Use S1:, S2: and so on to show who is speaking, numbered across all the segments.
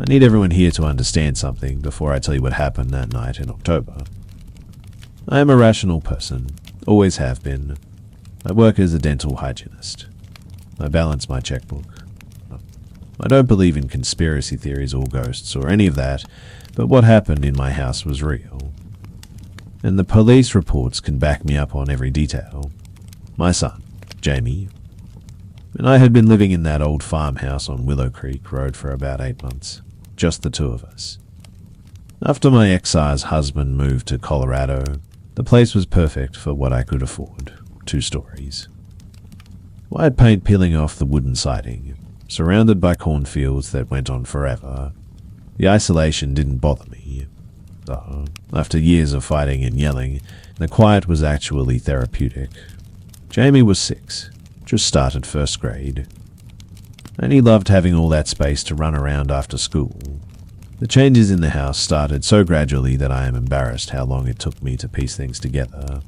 S1: I need everyone here to understand something before I tell you what happened that night in October. I am a rational person, always have been. I work as a dental hygienist. I balance my checkbook. I don't believe in conspiracy theories or ghosts or any of that, but what happened in my house was real. And the police reports can back me up on every detail. My son, Jamie, and I had been living in that old farmhouse on Willow Creek Road for about 8 months, just the two of us. After my excise husband moved to Colorado, the place was perfect for what I could afford, 2 stories. White paint peeling off the wooden siding, surrounded by cornfields that went on forever. The isolation didn't bother me. After years of fighting and yelling, the quiet was actually therapeutic. Jamie was 6, just started first grade, and he loved having all that space to run around after school. The changes in the house started so gradually that I am embarrassed how long it took me to piece things together.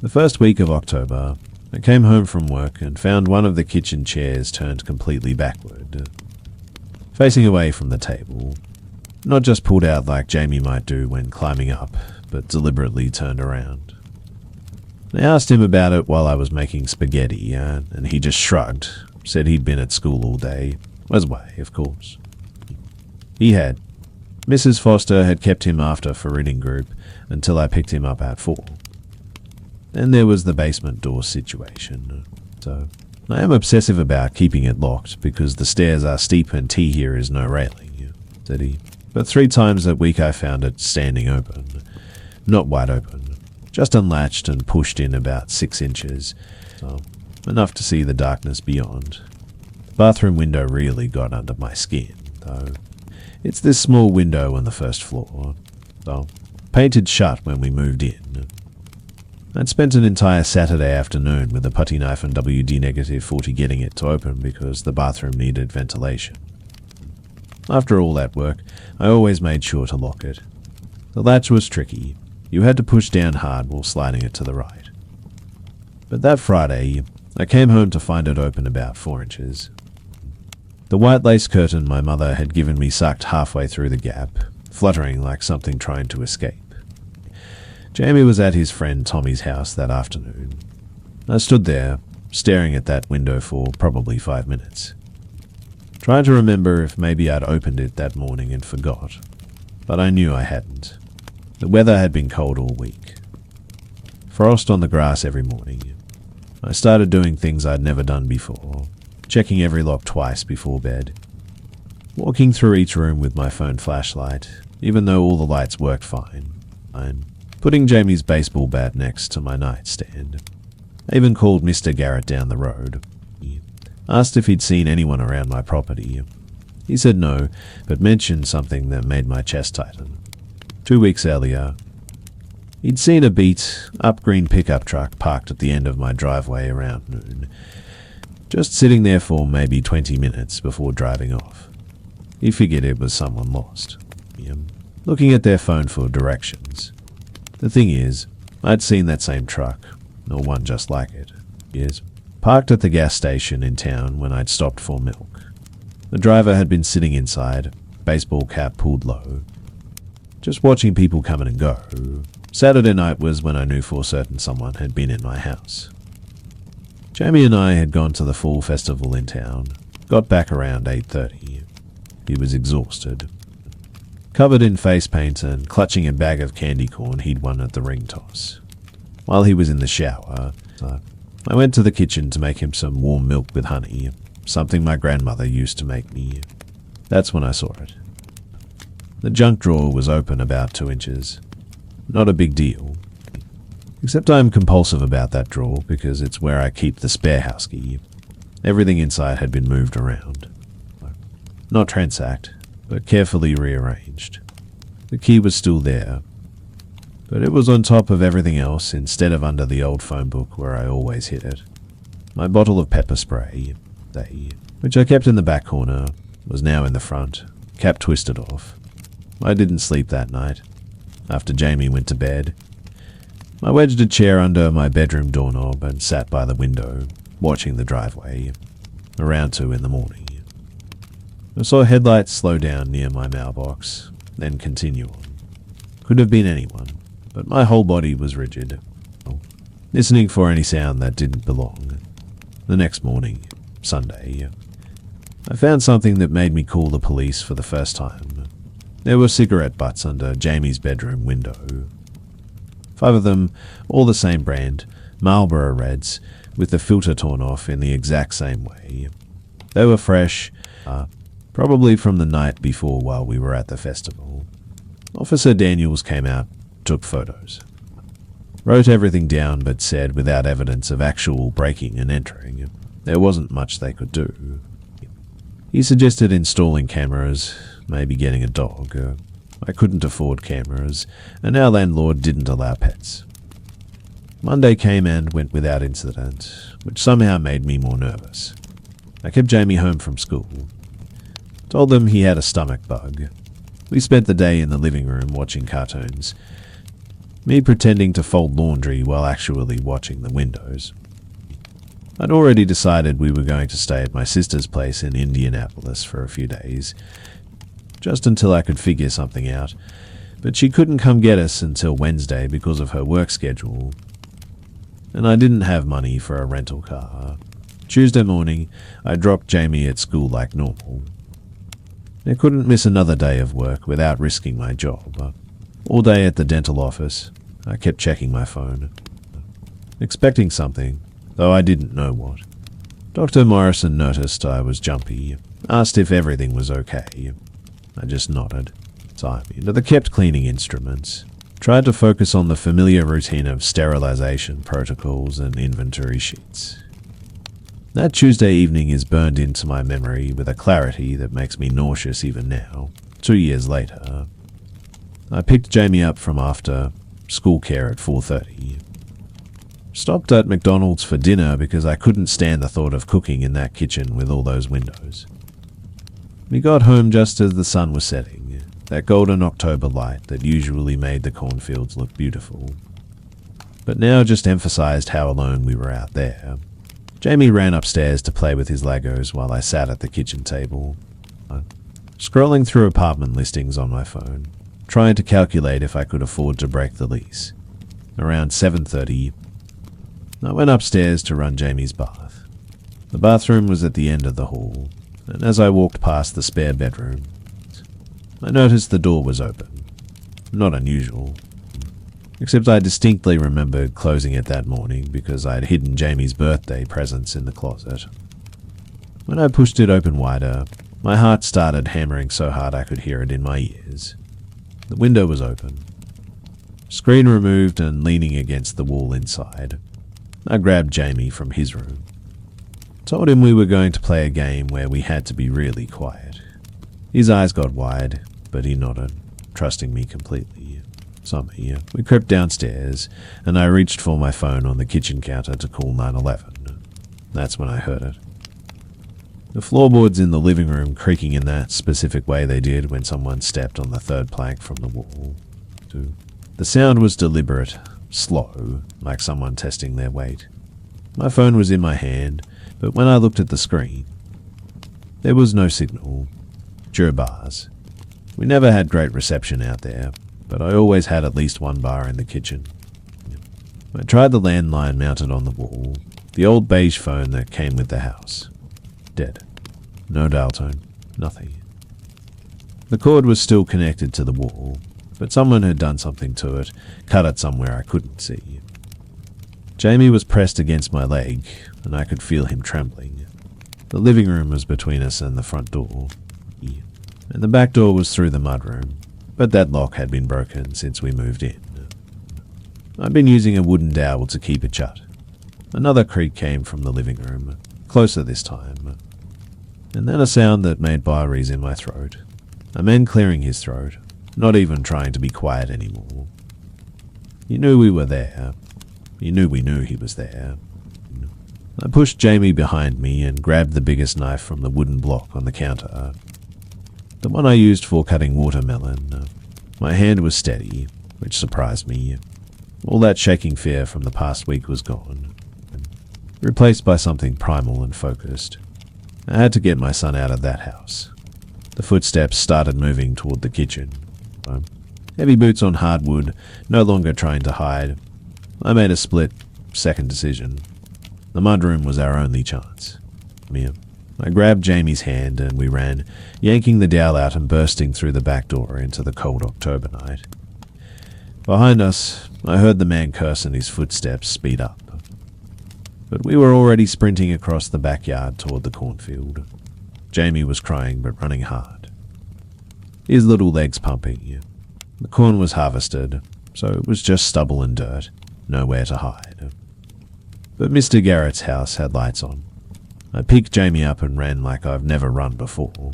S1: The first week of October, I came home from work and found one of the kitchen chairs turned completely backward, facing away from the table. Not just pulled out like Jamie might do when climbing up, but deliberately turned around. I asked him about it while I was making spaghetti, and he just shrugged, said he'd been at school all day. Was away, of course. He had. Mrs. Foster had kept him after for reading group until I picked him up at 4. Then there was the basement door situation. So I am obsessive about keeping it locked because the stairs are steep and tea here is no railing, said he. But 3 times that week I found it standing open. Not wide open, just unlatched and pushed in about 6 inches, so enough to see the darkness beyond. The bathroom window really got under my skin, though. It's this small window on the first floor, so painted shut when we moved in. I'd spent an entire Saturday afternoon with a putty knife and WD-40 getting it to open because the bathroom needed ventilation. After all that work, I always made sure to lock it. The latch was tricky. You had to push down hard while sliding it to the right. But that Friday, I came home to find it open about 4 inches. The white lace curtain my mother had given me sucked halfway through the gap, fluttering like something trying to escape. Jamie was at his friend Tommy's house that afternoon. I stood there, staring at that window for probably 5 minutes, trying to remember if maybe I'd opened it that morning and forgot, but I knew I hadn't. The weather had been cold all week. Frost on the grass every morning. I started doing things I'd never done before, checking every lock twice before bed, walking through each room with my phone flashlight, even though all the lights worked fine, putting Jamie's baseball bat next to my nightstand. I even called Mr. Garrett down the road. He asked if he'd seen anyone around my property. He said no, but mentioned something that made my chest tighten. 2 weeks earlier, he'd seen a beat-up green pickup truck parked at the end of my driveway around noon, just sitting there for maybe 20 minutes before driving off. He figured it was someone lost, looking at their phone for directions. The thing is, I'd seen that same truck, or one just like it, parked at the gas station in town when I'd stopped for milk. The driver had been sitting inside, baseball cap pulled low, just watching people come in and go. Saturday night was when I knew for certain someone had been in my house. Jamie and I had gone to the fall festival in town, got back around 8:30. He was exhausted, covered in face paint and clutching a bag of candy corn he'd won at the ring toss. While he was in the shower, I went to the kitchen to make him some warm milk with honey, something my grandmother used to make me. That's when I saw it. The junk drawer was open about 2 inches. Not a big deal. Except I'm compulsive about that drawer because it's where I keep the spare house key. Everything inside had been moved around. Not ransacked, but carefully rearranged. The key was still there, but it was on top of everything else instead of under the old phone book where I always hid it. My bottle of pepper spray, which I kept in the back corner, was now in the front, cap twisted off. I didn't sleep that night. After Jamie went to bed, I wedged a chair under my bedroom doorknob and sat by the window, watching the driveway, around 2 in the morning. I saw headlights slow down near my mailbox, then continue on. Could have been anyone, but my whole body was rigid, listening for any sound that didn't belong. The next morning, Sunday, I found something that made me call the police for the first time. There were cigarette butts under Jamie's bedroom window. 5 of them, all the same brand, Marlboro Reds, with the filter torn off in the exact same way. They were fresh, probably from the night before while we were at the festival. Officer Daniels came out, took photos. Wrote everything down but said without evidence of actual breaking and entering, there wasn't much they could do. He suggested installing cameras, maybe getting a dog. I couldn't afford cameras, and our landlord didn't allow pets. Monday came and went without incident, which somehow made me more nervous. I kept Jamie home from school. Told them he had a stomach bug. We spent the day in the living room watching cartoons, me pretending to fold laundry while actually watching the windows. I'd already decided we were going to stay at my sister's place in Indianapolis for a few days, just until I could figure something out, but she couldn't come get us until Wednesday because of her work schedule, and I didn't have money for a rental car. Tuesday morning, I dropped Jamie at school like normal. I couldn't miss another day of work without risking my job. All day at the dental office, I kept checking my phone, expecting something, though I didn't know what. Dr. Morrison noticed I was jumpy, asked if everything was okay. I just nodded. Time into the kept cleaning instruments, tried to focus on the familiar routine of sterilization protocols and inventory sheets. That Tuesday evening is burned into my memory with a clarity that makes me nauseous even now, 2 years later. I picked Jamie up from after school care at 4:30. Stopped at McDonald's for dinner because I couldn't stand the thought of cooking in that kitchen with all those windows. We got home just as the sun was setting, that golden October light that usually made the cornfields look beautiful, but now just emphasized how alone we were out there. Jamie ran upstairs to play with his Legos while I sat at the kitchen table, scrolling through apartment listings on my phone, trying to calculate if I could afford to break the lease. Around 7:30, I went upstairs to run Jamie's bath. The bathroom was at the end of the hall, and as I walked past the spare bedroom, I noticed the door was open. Not unusual, except I distinctly remembered closing it that morning because I had hidden Jamie's birthday presents in the closet. When I pushed it open wider, my heart started hammering so hard I could hear it in my ears. The window was open, screen removed and leaning against the wall inside. I grabbed Jamie from his room. Told him we were going to play a game where we had to be really quiet. His eyes got wide, but he nodded, trusting me completely. Somehow, we crept downstairs, and I reached for my phone on the kitchen counter to call 911. That's when I heard it. The floorboards in the living room creaking in that specific way they did when someone stepped on the third plank from the wall. The sound was deliberate, slow, like someone testing their weight. My phone was in my hand, but when I looked at the screen, there was no signal. Joe bars. We never had great reception out there, but I always had at least one bar in the kitchen. I tried the landline mounted on the wall, the old beige phone that came with the house. Dead. No dial tone. Nothing. The cord was still connected to the wall, but someone had done something to it, cut it somewhere I couldn't see. Jamie was pressed against my leg, and I could feel him trembling. The living room was between us and the front door, and the back door was through the mudroom, but that lock had been broken since we moved in. I'd been using a wooden dowel to keep it shut. Another creak came from the living room, closer this time, and then a sound that made burglaries in my throat. A man clearing his throat, not even trying to be quiet anymore. He knew we were there. He knew we knew he was there. I pushed Jamie behind me and grabbed the biggest knife from the wooden block on the counter, the one I used for cutting watermelon. My hand was steady, which surprised me. All that shaking fear from the past week was gone, replaced by something primal and focused. I had to get my son out of that house. The footsteps started moving toward the kitchen. Heavy boots on hardwood, no longer trying to hide. I made a split-second decision. The mudroom was our only chance. I grabbed Jamie's hand and we ran, yanking the dowel out and bursting through the back door into the cold October night. Behind us, I heard the man curse and his footsteps speed up. But we were already sprinting across the backyard toward the cornfield. Jamie was crying but running hard, his little legs pumping. The corn was harvested, so it was just stubble and dirt, nowhere to hide. But Mr. Garrett's house had lights on. I picked Jamie up and ran like I've never run before.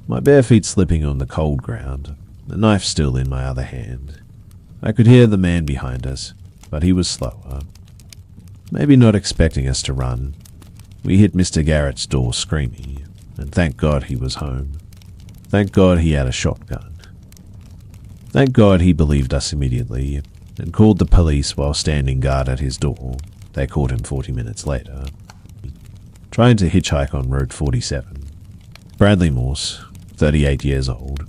S1: My bare feet slipping on the cold ground, the knife still in my other hand. I could hear the man behind us, but he was slower. Maybe not expecting us to run. We hit Mr. Garrett's door screaming, and thank God he was home. Thank God he had a shotgun. Thank God he believed us immediately, and called the police while standing guard at his door. They caught him 40 minutes later, trying to hitchhike on Road 47. Bradley Morse, 38 years old,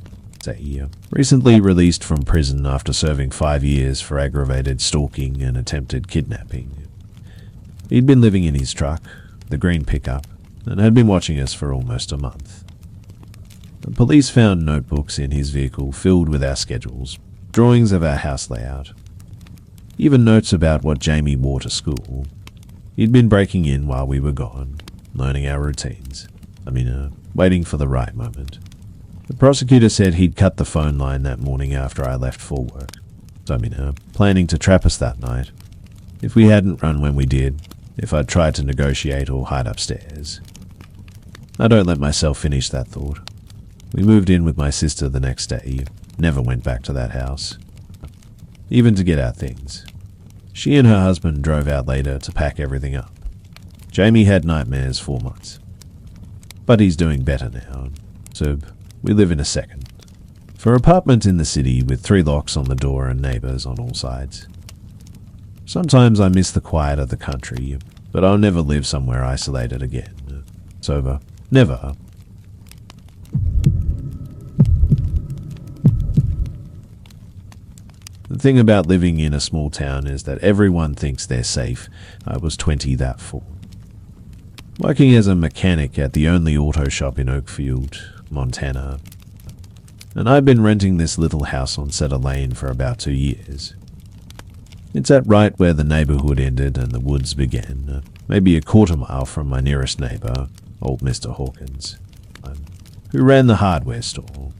S1: recently released from prison after serving 5 years for aggravated stalking and attempted kidnapping. He'd been living in his truck, the green pickup, and had been watching us for almost a month. The police found notebooks in his vehicle filled with our schedules, drawings of our house layout, even notes about what Jamie wore to school. He'd been breaking in while we were gone, learning our routines. Waiting for the right moment. The prosecutor said he'd cut the phone line that morning after I left for work. Planning to trap us that night. If we hadn't run when we did, if I'd tried to negotiate or hide upstairs. I don't let myself finish that thought. We moved in with my sister the next day, never went back to that house. Even to get our things. She and her husband drove out later to pack everything up. Jamie had nightmares for months. But he's doing better now, so we live in a second. For apartment in the city with 3 locks on the door and neighbours on all sides. Sometimes I miss the quiet of the country, but I'll never live somewhere isolated again. Sober. Never. The thing about living in a small town is that everyone thinks they're safe. I was 20 that fall. Working as a mechanic at the only auto shop in Oakfield, Montana. And I've been renting this little house on Cedar Lane for about 2 years. It's at right where the neighborhood ended and the woods began, maybe a quarter-mile from my nearest neighbor, old Mr. Hawkins, who ran the hardware store.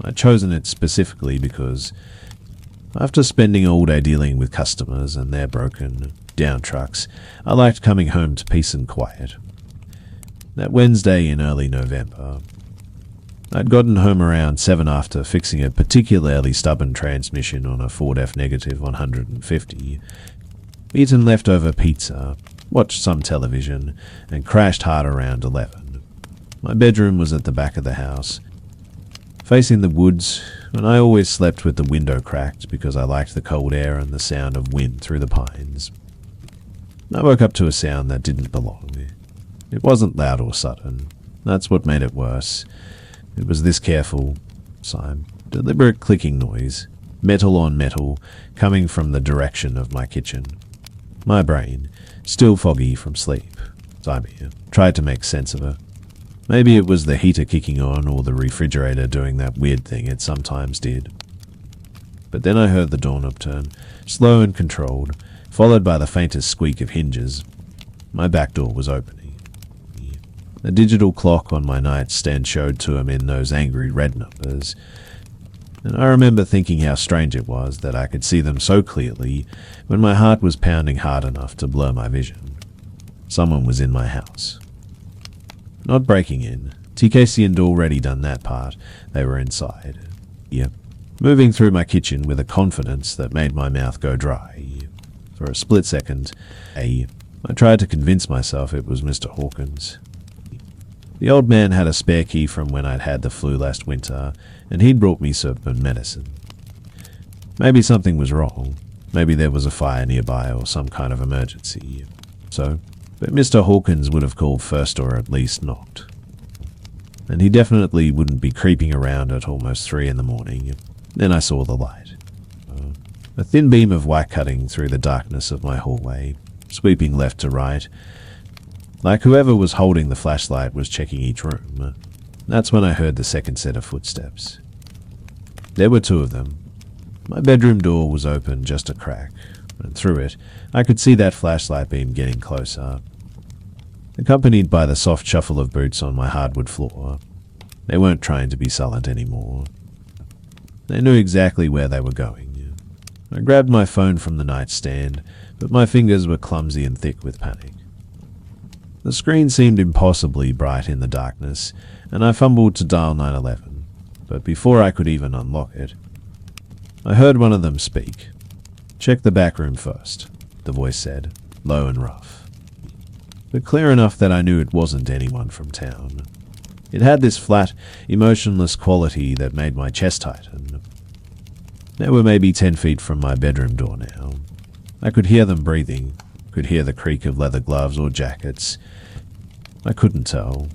S1: I'd chosen it specifically because after spending all day dealing with customers and their broken down trucks, I liked coming home to peace and quiet. That Wednesday in early November, I'd gotten home around 7 after fixing a particularly stubborn transmission on a Ford F-negative 150, eaten leftover pizza, watched some television, and crashed hard around 11. My bedroom was at the back of the house, facing the woods, and I always slept with the window cracked because I liked the cold air and the sound of wind through the pines. I woke up to a sound that didn't belong. It wasn't loud or sudden. That's what made it worse. It was this careful, deliberate clicking noise, metal on metal, coming from the direction of my kitchen. My brain, still foggy from sleep, tried to make sense of it. Maybe it was the heater kicking on or the refrigerator doing that weird thing it sometimes did. But then I heard the doorknob turn, slow and controlled, followed by the faintest squeak of hinges. My back door was opening. The digital clock on my nightstand showed to him in those angry red numbers, and I remember thinking how strange it was that I could see them so clearly when my heart was pounding hard enough to blur my vision. Someone was in my house. Not breaking in. TKC had already done that part. They were inside. Moving through my kitchen with a confidence that made my mouth go dry. For a split second, I tried to convince myself it was Mr. Hawkins. The old man had a spare key from when I'd had the flu last winter, and he'd brought me some medicine. Maybe something was wrong. Maybe there was a fire nearby or some kind of emergency. But Mr. Hawkins would have called first or at least knocked. and he definitely wouldn't be creeping around at almost 3 in the morning. Then I saw the light. A thin beam of white cutting through the darkness of my hallway, sweeping left to right, like whoever was holding the flashlight was checking each room. That's when I heard the second set of footsteps. There were 2 of them. My bedroom door was open just a crack, and through it I could see that flashlight beam getting closer, accompanied by the soft shuffle of boots on my hardwood floor. They weren't trying to be sullen anymore. They knew exactly where they were going. I grabbed my phone from the nightstand, but my fingers were clumsy and thick with panic. The screen seemed impossibly bright in the darkness, and I fumbled to dial 911, but before I could even unlock it, I heard one of them speak. "Check the back room first," the voice said, low and rough, but clear enough that I knew it wasn't anyone from town. It had this flat, emotionless quality that made my chest tighten. They were maybe 10 feet from my bedroom door now. I could hear them breathing, could hear the creak of leather gloves or jackets. I couldn't tell.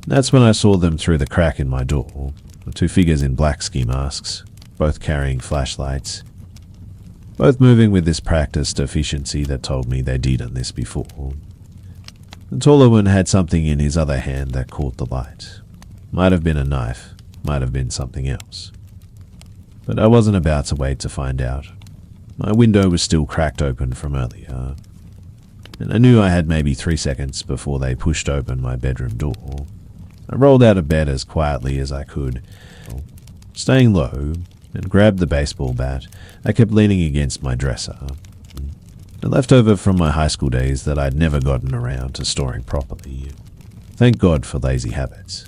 S1: That's when I saw them through the crack in my door, 2 figures in black ski masks, both carrying flashlights, both moving with this practiced efficiency that told me they'd done this before. The taller one had something in his other hand that caught the light. Might have been a knife, might have been something else. But I wasn't about to wait to find out. My window was still cracked open from earlier, and I knew I had maybe 3 seconds before they pushed open my bedroom door. I rolled out of bed as quietly as I could, staying low, and grabbed the baseball bat I kept leaning against my dresser. The leftover from my high school days that I'd never gotten around to storing properly. Thank God for lazy habits.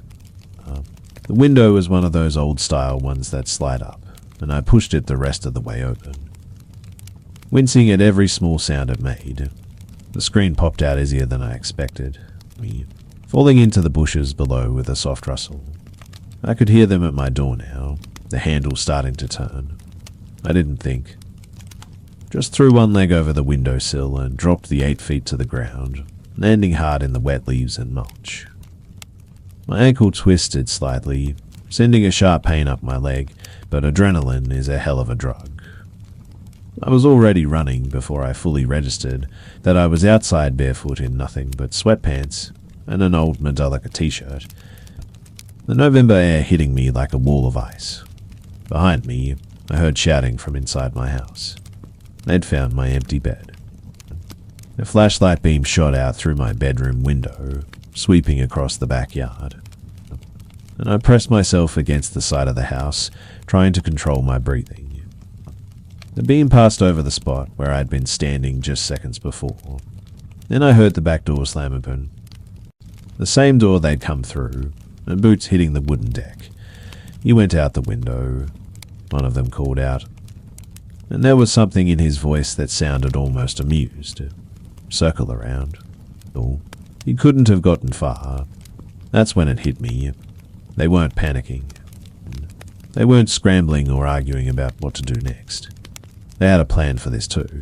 S1: The window was one of those old-style ones that slide up, and I pushed it the rest of the way open, wincing at every small sound it made. The screen popped out easier than I expected, falling into the bushes below with a soft rustle. I could hear them at my door now, the handle starting to turn. I didn't think. Just threw one leg over the windowsill and dropped the 8 feet to the ground, landing hard in the wet leaves and mulch. My ankle twisted slightly, sending a sharp pain up my leg, but adrenaline is a hell of a drug. I was already running before I fully registered that I was outside barefoot in nothing but sweatpants and an old Metallica t-shirt, the November air hitting me like a wall of ice. Behind me, I heard shouting from inside my house. They'd found my empty bed. A flashlight beam shot out through my bedroom window, sweeping across the backyard, and I pressed myself against the side of the house, trying to control my breathing. The beam passed over the spot where I'd been standing just seconds before. Then I heard the back door slam open. The same door they'd come through, and boots hitting the wooden deck. He went out the window, one of them called out, and there was something in his voice that sounded almost amused. Circle around. Oh, he couldn't have gotten far. That's when it hit me. They weren't panicking. They weren't scrambling or arguing about what to do next. They had a plan for this too.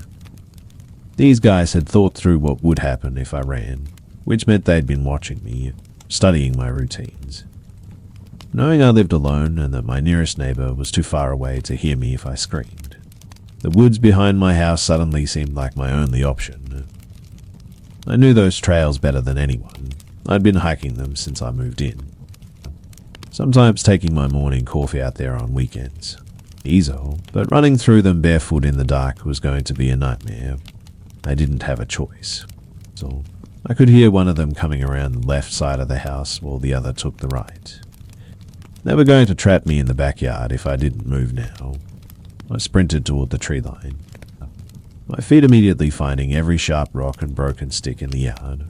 S1: These guys had thought through what would happen if I ran, which meant they'd been watching me, studying my routines. Knowing I lived alone and that my nearest neighbor was too far away to hear me if I screamed, the woods behind my house suddenly seemed like my only option. I knew those trails better than anyone. I'd been hiking them since I moved in. Sometimes taking my morning coffee out there on weekends. Easy, but running through them barefoot in the dark was going to be a nightmare. I didn't have a choice. So I could hear one of them coming around the left side of the house while the other took the right. They were going to trap me in the backyard if I didn't move now. I sprinted toward the tree line, my feet immediately finding every sharp rock and broken stick in the yard.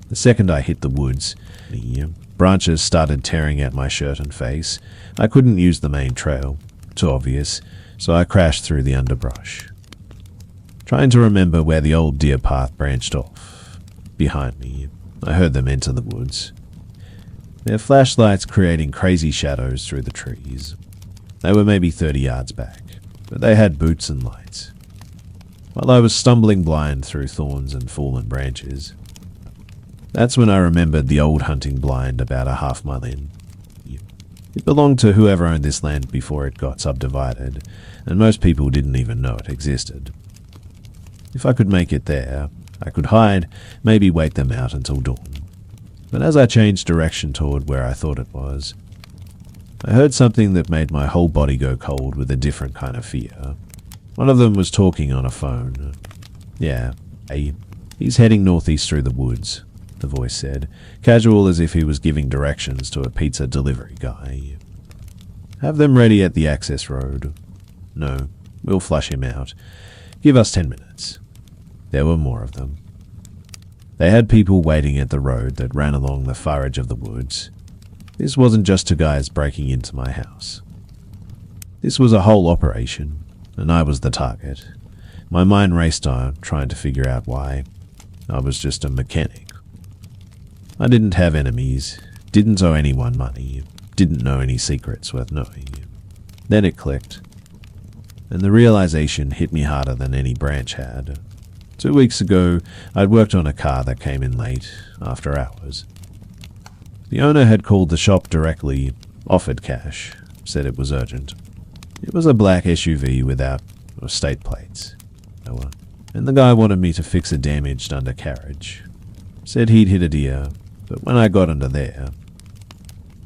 S1: The second I hit the woods, the branches started tearing at my shirt and face. I couldn't use the main trail, too obvious, so I crashed through the underbrush, trying to remember where the old deer path branched off. Behind me, I heard them enter the woods, their flashlights creating crazy shadows through the trees. They were maybe 30 yards back, but they had boots and lights. While I was stumbling blind through thorns and fallen branches, that's when I remembered the old hunting blind about a half mile in. It belonged to whoever owned this land before it got subdivided, and most people didn't even know it existed. If I could make it there, I could hide, maybe wait them out until dawn. But as I changed direction toward where I thought it was, I heard something that made my whole body go cold with a different kind of fear. One of them was talking on a phone. Yeah, he's heading northeast through the woods, the voice said, casual as if he was giving directions to a pizza delivery guy. Have them ready at the access road. No, we'll flush him out. Give us 10 minutes. There were more of them. They had people waiting at the road that ran along the far edge of the woods. This wasn't just two guys breaking into my house. This was a whole operation, and I was the target. My mind raced on, trying to figure out why. I was just a mechanic. I didn't have enemies, didn't owe anyone money, didn't know any secrets worth knowing. Then it clicked, and the realization hit me harder than any branch had. 2 weeks ago, I'd worked on a car that came in late, after hours. The owner had called the shop directly, offered cash, said it was urgent. It was a black SUV without state plates. And the guy wanted me to fix a damaged undercarriage. Said he'd hit a deer, but when I got under there,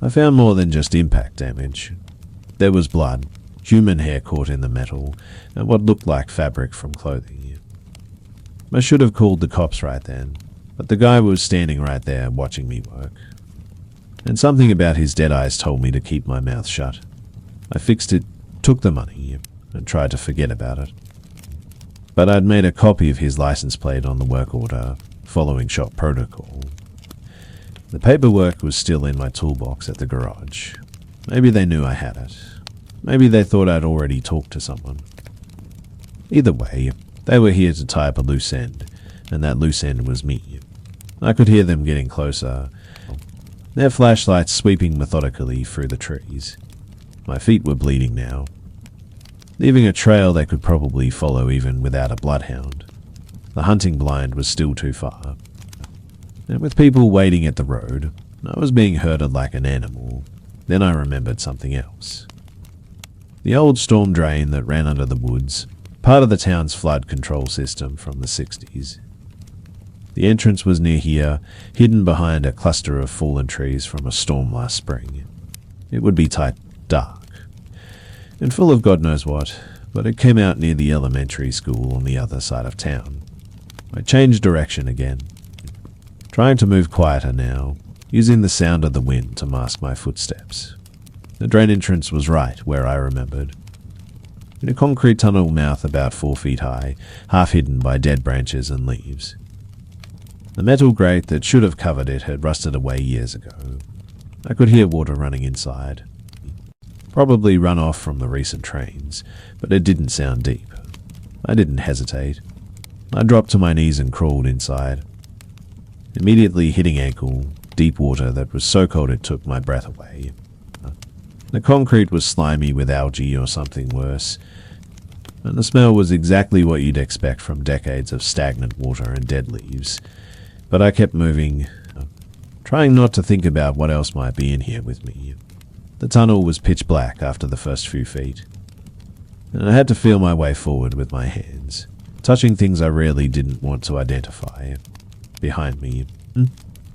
S1: I found more than just impact damage. There was blood, human hair caught in the metal, and what looked like fabric from clothing. I should have called the cops right then, but the guy was standing right there watching me work. And something about his dead eyes told me to keep my mouth shut. I fixed it, took the money, and tried to forget about it. But I'd made a copy of his license plate on the work order, following shop protocol. The paperwork was still in my toolbox at the garage. Maybe they knew I had it. Maybe they thought I'd already talked to someone. Either way, they were here to tie up a loose end, and that loose end was me. I could hear them getting closer, their flashlights sweeping methodically through the trees. My feet were bleeding now, leaving a trail they could probably follow even without a bloodhound. The hunting blind was still too far. And with people waiting at the road, I was being herded like an animal. Then I remembered something else. The old storm drain that ran under the woods, part of the town's flood control system from the 60s. The entrance was near here, hidden behind a cluster of fallen trees from a storm last spring. It would be tight, dark, and full of God knows what, but it came out near the elementary school on the other side of town. I changed direction again, trying to move quieter now, using the sound of the wind to mask my footsteps. The drain entrance was right where I remembered. In a concrete tunnel mouth about 4 feet high, half hidden by dead branches and leaves. The metal grate that should have covered it had rusted away years ago. I could hear water running inside. Probably run off from the recent trains, but it didn't sound deep. I didn't hesitate. I dropped to my knees and crawled inside. Immediately hitting ankle, deep water that was so cold it took my breath away. The concrete was slimy with algae or something worse, and the smell was exactly what you'd expect from decades of stagnant water and dead leaves. But I kept moving, trying not to think about what else might be in here with me. The tunnel was pitch black after the first few feet, and I had to feel my way forward with my hands, touching things I really didn't want to identify. Behind me,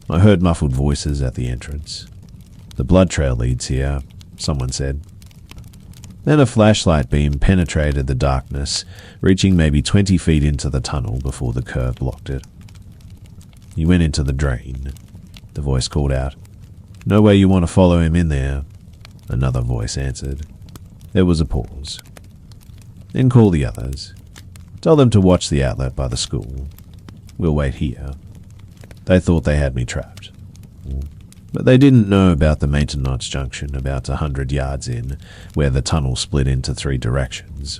S1: I heard muffled voices at the entrance. The blood trail leads here, someone said. Then a flashlight beam penetrated the darkness, reaching maybe 20 feet into the tunnel before the curve blocked it. "You went into the drain," the voice called out. "No way you want to follow him in there," another voice answered. There was a pause. Then call the others. Tell them to watch the outlet by the school. We'll wait here. They thought they had me trapped. But they didn't know about the maintenance junction about 100 yards in, where the tunnel split into 3 directions.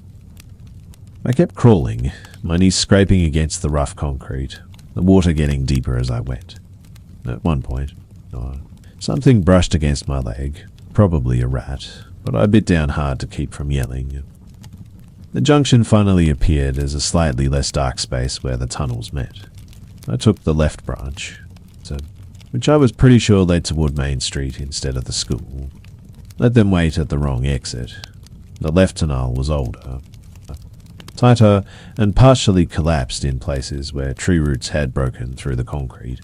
S1: I kept crawling, my knees scraping against the rough concrete, the water getting deeper as I went. At one point, something brushed against my leg, probably a rat, but I bit down hard to keep from yelling. The junction finally appeared as a slightly less dark space where the tunnels met. I took the left branch, which I was pretty sure led toward Main Street instead of the school. let them wait at the wrong exit. The left tunnel was older, tighter, and partially collapsed in places where tree roots had broken through the concrete.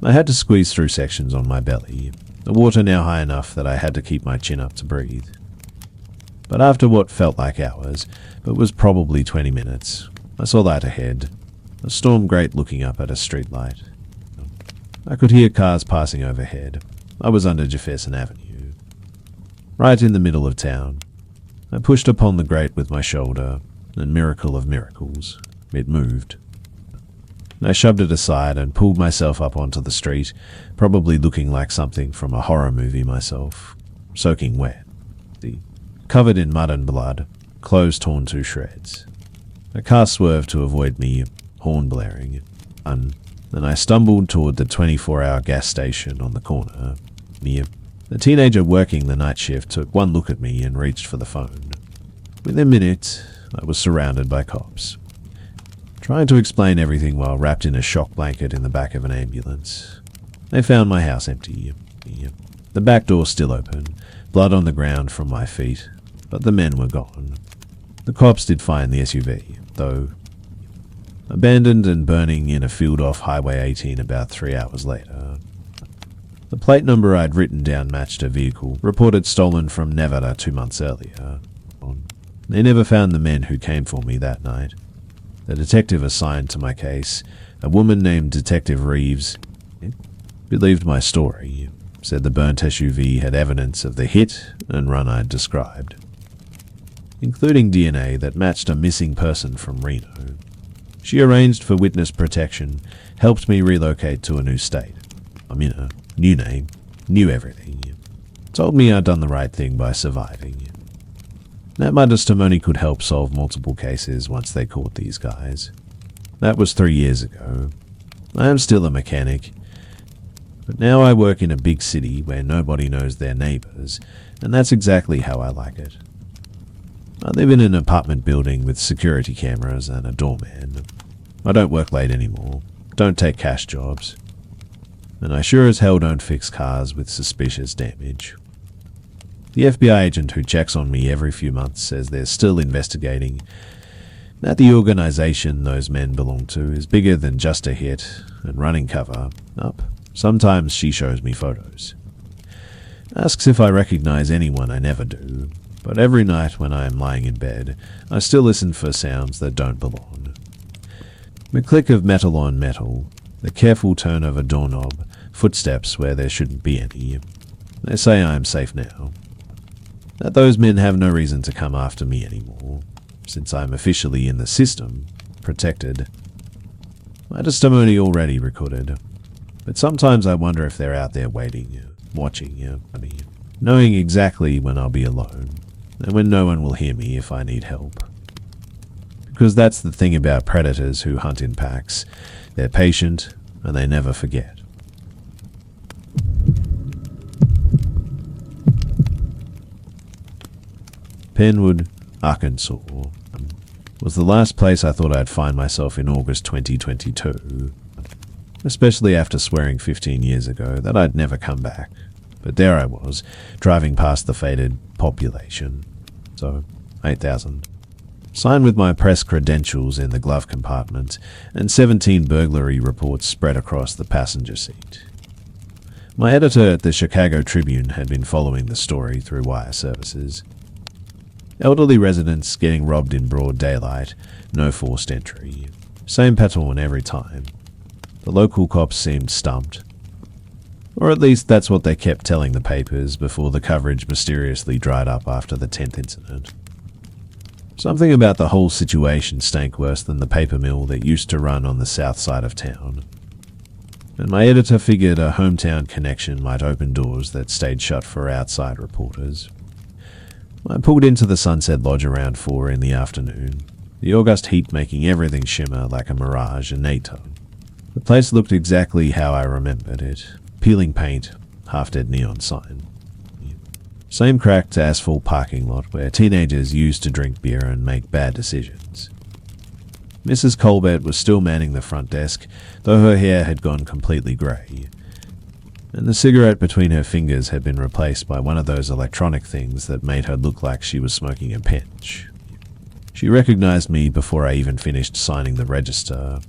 S1: I had to squeeze through sections on my belly, the water now high enough that I had to keep my chin up to breathe. But after what felt like hours, but was probably 20 minutes, I saw light ahead, a storm grate looking up at a streetlight. I could hear cars passing overhead. I was under Jefferson Avenue, right in the middle of town. I pushed upon the grate with my shoulder, and miracle of miracles, it moved. I shoved it aside and pulled myself up onto the street, probably looking like something from a horror movie myself, soaking wet, covered in mud and blood, clothes torn to shreds. A car swerved to avoid me, horn blaring, and I stumbled toward the 24-hour gas station on the corner. The teenager working the night shift took one look at me and reached for the phone. Within a minute, I was surrounded by cops, trying to explain everything while wrapped in a shock blanket in the back of an ambulance. They found my house empty. The back door still open, blood on the ground from my feet, but the men were gone. The cops did find the SUV, though, abandoned and burning in a field off Highway 18 about 3 hours later. The plate number I'd written down matched a vehicle reported stolen from Nevada 2 months earlier. They never found the men who came for me that night. The detective assigned to my case, a woman named Detective Reeves, believed my story, said the burnt SUV had evidence of the hit and run I'd described, including DNA that matched a missing person from Reno. She arranged for witness protection, helped me relocate to a new state. I'm in a new name, knew everything. Told me I'd done the right thing by surviving. That my testimony could help solve multiple cases once they caught these guys. That was 3 years ago. I am still a mechanic, but now I work in a big city where nobody knows their neighbors, and that's exactly how I like it. I live in an apartment building with security cameras and a doorman. I don't work late anymore, don't take cash jobs, and I sure as hell don't fix cars with suspicious damage. The FBI agent who checks on me every few months says they're still investigating, that the organization those men belong to is bigger than just a hit and running cover up. Sometimes she shows me photos. Asks if I recognize anyone. I never do, but every night when I am lying in bed, I still listen for sounds that don't belong. The click of metal on metal, the careful turn of a doorknob, footsteps where there shouldn't be any. They say I am safe now, that those men have no reason to come after me anymore, since I'm officially in the system, protected. My testimony already recorded, but sometimes I wonder if they're out there waiting, watching, knowing exactly when I'll be alone, and when no one will hear me if I need help. Because that's the thing about predators who hunt in packs. They're patient, and they never forget. Penwood, Arkansas, was the last place I thought I'd find myself in August 2022, especially after swearing 15 years ago that I'd never come back. But there I was, driving past the faded population, so 8,000. Signed with my press credentials in the glove compartment, and 17 burglary reports spread across the passenger seat. My editor at the Chicago Tribune had been following the story through wire services. Elderly residents getting robbed in broad daylight, no forced entry. Same pattern every time. The local cops seemed stumped. Or at least that's what they kept telling the papers before the coverage mysteriously dried up after the 10th incident. Something about the whole situation stank worse than the paper mill that used to run on the south side of town. And my editor figured a hometown connection might open doors that stayed shut for outside reporters. I pulled into the Sunset Lodge around 4 in the afternoon, the August heat making everything shimmer like a mirage in NATO. The place looked exactly how I remembered it, peeling paint, half-dead neon sign. Same cracked asphalt parking lot where teenagers used to drink beer and make bad decisions. Mrs. Colbert was still manning the front desk, though her hair had gone completely grey. and the cigarette between her fingers had been replaced by one of those electronic things that made her look like she was smoking a pinch. She recognized me before I even finished signing the register,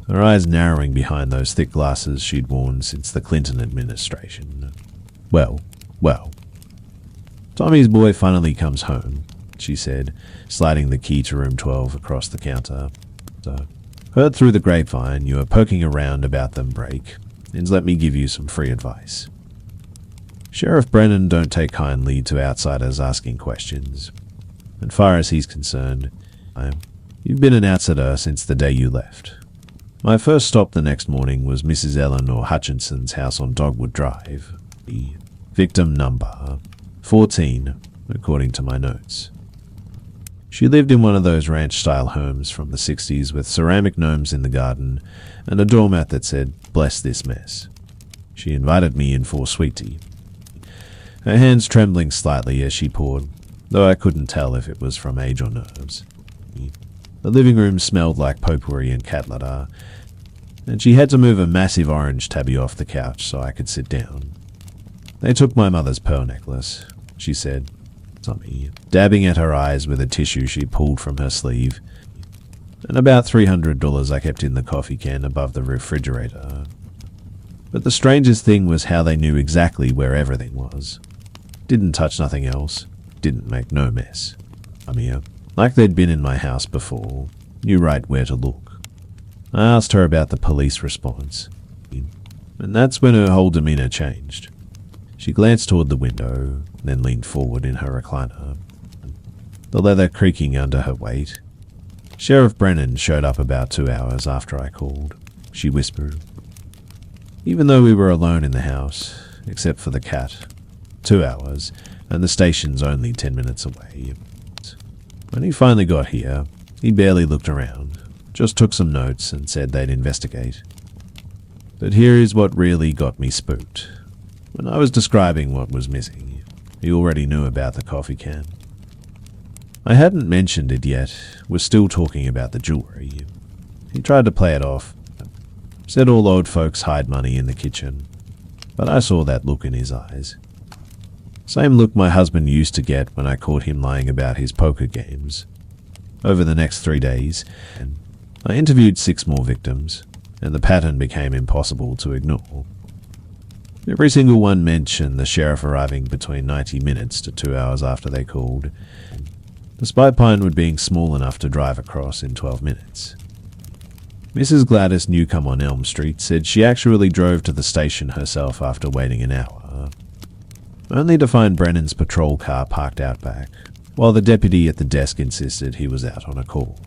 S1: her eyes narrowing behind those thick glasses she'd worn since the Clinton administration. Well. Tommy's boy finally comes home, she said, sliding the key to room 12 across the counter. So, heard through the grapevine you were poking around about them break, and let me give you some free advice. Sheriff Brennan don't take kindly to outsiders asking questions. As far as he's concerned, you've been an outsider since the day you left. My first stop the next morning was Mrs. Eleanor Hutchinson's house on Dogwood Drive, victim number 14, according to my notes. She lived in one of those ranch-style homes from the 60s with ceramic gnomes in the garden and a doormat that said, "Bless this mess." She invited me in for sweet tea, her hands trembling slightly as she poured, though I couldn't tell if it was from age or nerves. The living room smelled like potpourri and cat litter, and she had to move a massive orange tabby off the couch so I could sit down. "They took my mother's pearl necklace," she said, Tommy, dabbing at her eyes with a tissue she pulled from her sleeve, "and about $300 I kept in the coffee can above the refrigerator. But the strangest thing was how they knew exactly where everything was. Didn't touch nothing else, didn't make no mess. Like they'd been in my house before, knew right where to look." I asked her about the police response, and that's when her whole demeanor changed. She glanced toward the window, then leaned forward in her recliner, the leather creaking under her weight. "Sheriff Brennan showed up about 2 hours after I called," she whispered. "Even though we were alone in the house, except for the cat, 2 hours, and the station's only 10 minutes away. When he finally got here, he barely looked around, just took some notes and said they'd investigate. But here is what really got me spooked. When I was describing what was missing, he already knew about the coffee can. I hadn't mentioned it yet, was still talking about the jewelry. He tried to play it off, said all old folks hide money in the kitchen, but I saw that look in his eyes. Same look my husband used to get when I caught him lying about his poker games. Over the next 3 days, I interviewed 6 more victims, and the pattern became impossible to ignore. Every single one mentioned the sheriff arriving between 90 minutes to 2 hours after they called, despite Pinewood being small enough to drive across in 12 minutes. Mrs. Gladys Newcomb on Elm Street said she actually drove to the station herself after waiting an hour, only to find Brennan's patrol car parked out back, while the deputy at the desk insisted he was out on a call.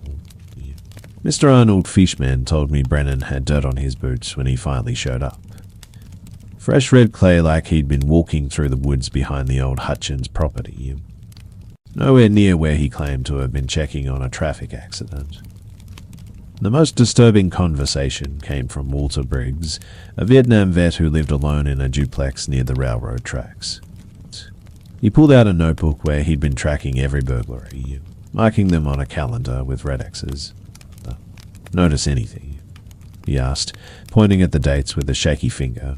S1: Mr. Arnold Fishman told me Brennan had dirt on his boots when he finally showed up. Fresh red clay like he'd been walking through the woods behind the old Hutchins property. Nowhere near where he claimed to have been checking on a traffic accident. The most disturbing conversation came from Walter Briggs, a Vietnam vet who lived alone in a duplex near the railroad tracks. He pulled out a notebook where he'd been tracking every burglary, marking them on a calendar with red X's. "Notice anything?" he asked, pointing at the dates with a shaky finger.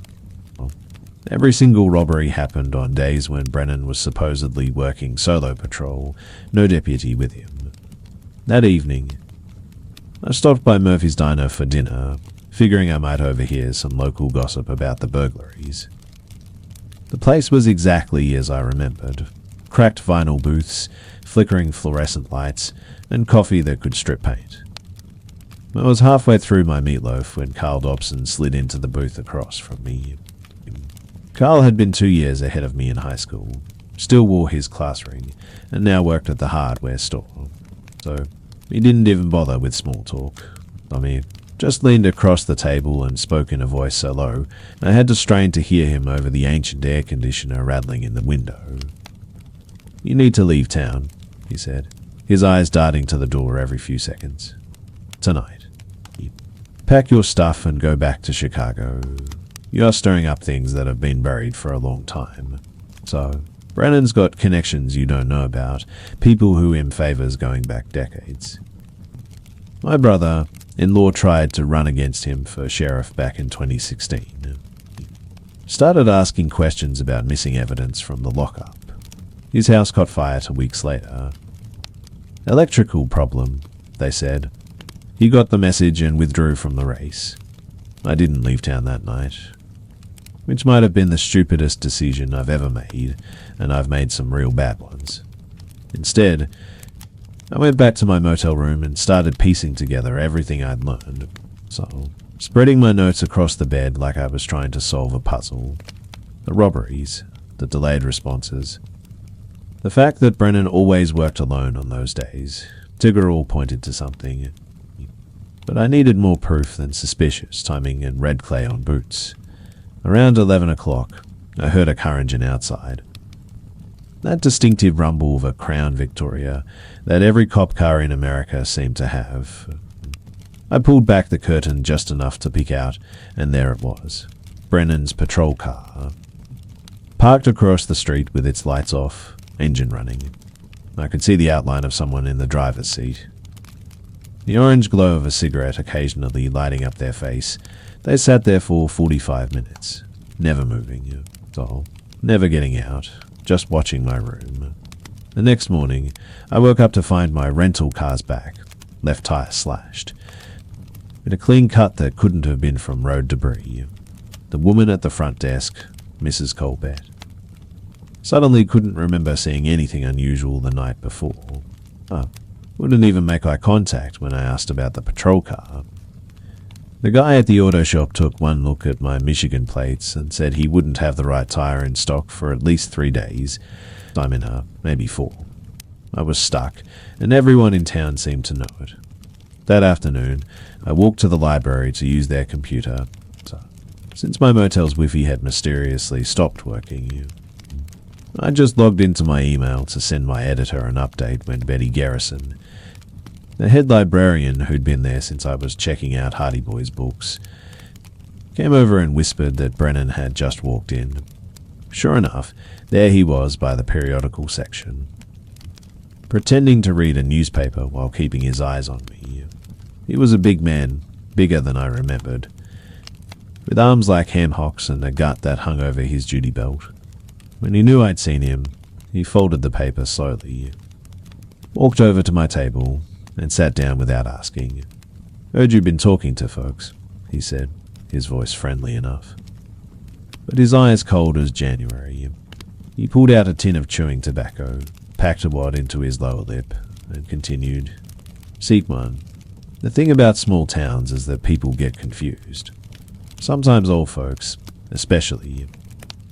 S1: Every single robbery happened on days when Brennan was supposedly working solo patrol, no deputy with him. That evening, I stopped by Murphy's Diner for dinner, figuring I might overhear some local gossip about the burglaries. The place was exactly as I remembered. Cracked vinyl booths, flickering fluorescent lights, and coffee that could strip paint. I was halfway through my meatloaf when Carl Dobson slid into the booth across from me. Carl had been 2 years ahead of me in high school, still wore his class ring, and now worked at the hardware store. So he didn't even bother with small talk. Just leaned across the table and spoke in a voice so low, I had to strain to hear him over the ancient air conditioner rattling in the window. "You need to leave town," he said, his eyes darting to the door every few seconds. "Tonight. Pack your stuff and go back to Chicago. You are stirring up things that have been buried for a long time. So, Brennan's got connections you don't know about, people who him favors going back decades. My brother-in-law tried to run against him for sheriff back in 2016. started asking questions about missing evidence from the lockup. His house caught fire 2 weeks later. Electrical problem, they said. He got the message and withdrew from the race. I didn't leave town that night, which might have been the stupidest decision I've ever made, and I've made some real bad ones. Instead, I went back to my motel room and started piecing together everything I'd learned. So, spreading my notes across the bed like I was trying to solve a puzzle. The robberies, the delayed responses. The fact that Brennan always worked alone on those days. Tigger all pointed to something. But I needed more proof than suspicious timing and red clay on boots. Around 11 o'clock, I heard a car engine outside. That distinctive rumble of a Crown Victoria that every cop car in America seemed to have. I pulled back the curtain just enough to peek out, and there it was. Brennan's patrol car. Parked across the street with its lights off, engine running. I could see the outline of someone in the driver's seat. The orange glow of a cigarette occasionally lighting up their face. They sat there for 45 minutes, never moving, so never getting out, just watching my room. The next morning, I woke up to find my rental car's back, left tire slashed, with a clean cut that couldn't have been from road debris. The woman at the front desk, Mrs. Colbert. Suddenly couldn't remember seeing anything unusual the night before. Wouldn't even make eye contact when I asked about the patrol car. The guy at the auto shop took one look at my Michigan plates and said he wouldn't have the right tire in stock for at least 3 days. I'm in maybe 4. I was stuck, and everyone in town seemed to know it. That afternoon, I walked to the library to use their computer. Since my motel's Wi-Fi had mysteriously stopped working, I just logged into my email to send my editor an update when Betty Garrison, the head librarian who'd been there since I was checking out Hardy Boy's books, came over and whispered that Brennan had just walked in. Sure enough, there he was by the periodical section, pretending to read a newspaper while keeping his eyes on me. He was a big man, bigger than I remembered, with arms like ham hocks and a gut that hung over his duty belt. When he knew I'd seen him, he folded the paper slowly, walked over to my table, and sat down without asking. "Heard you've been talking to folks," he said, his voice friendly enough, but his eyes cold as January. He pulled out a tin of chewing tobacco, packed a wad into his lower lip, and continued, "Seat one. The thing about small towns is that people get confused. Sometimes old folks, especially,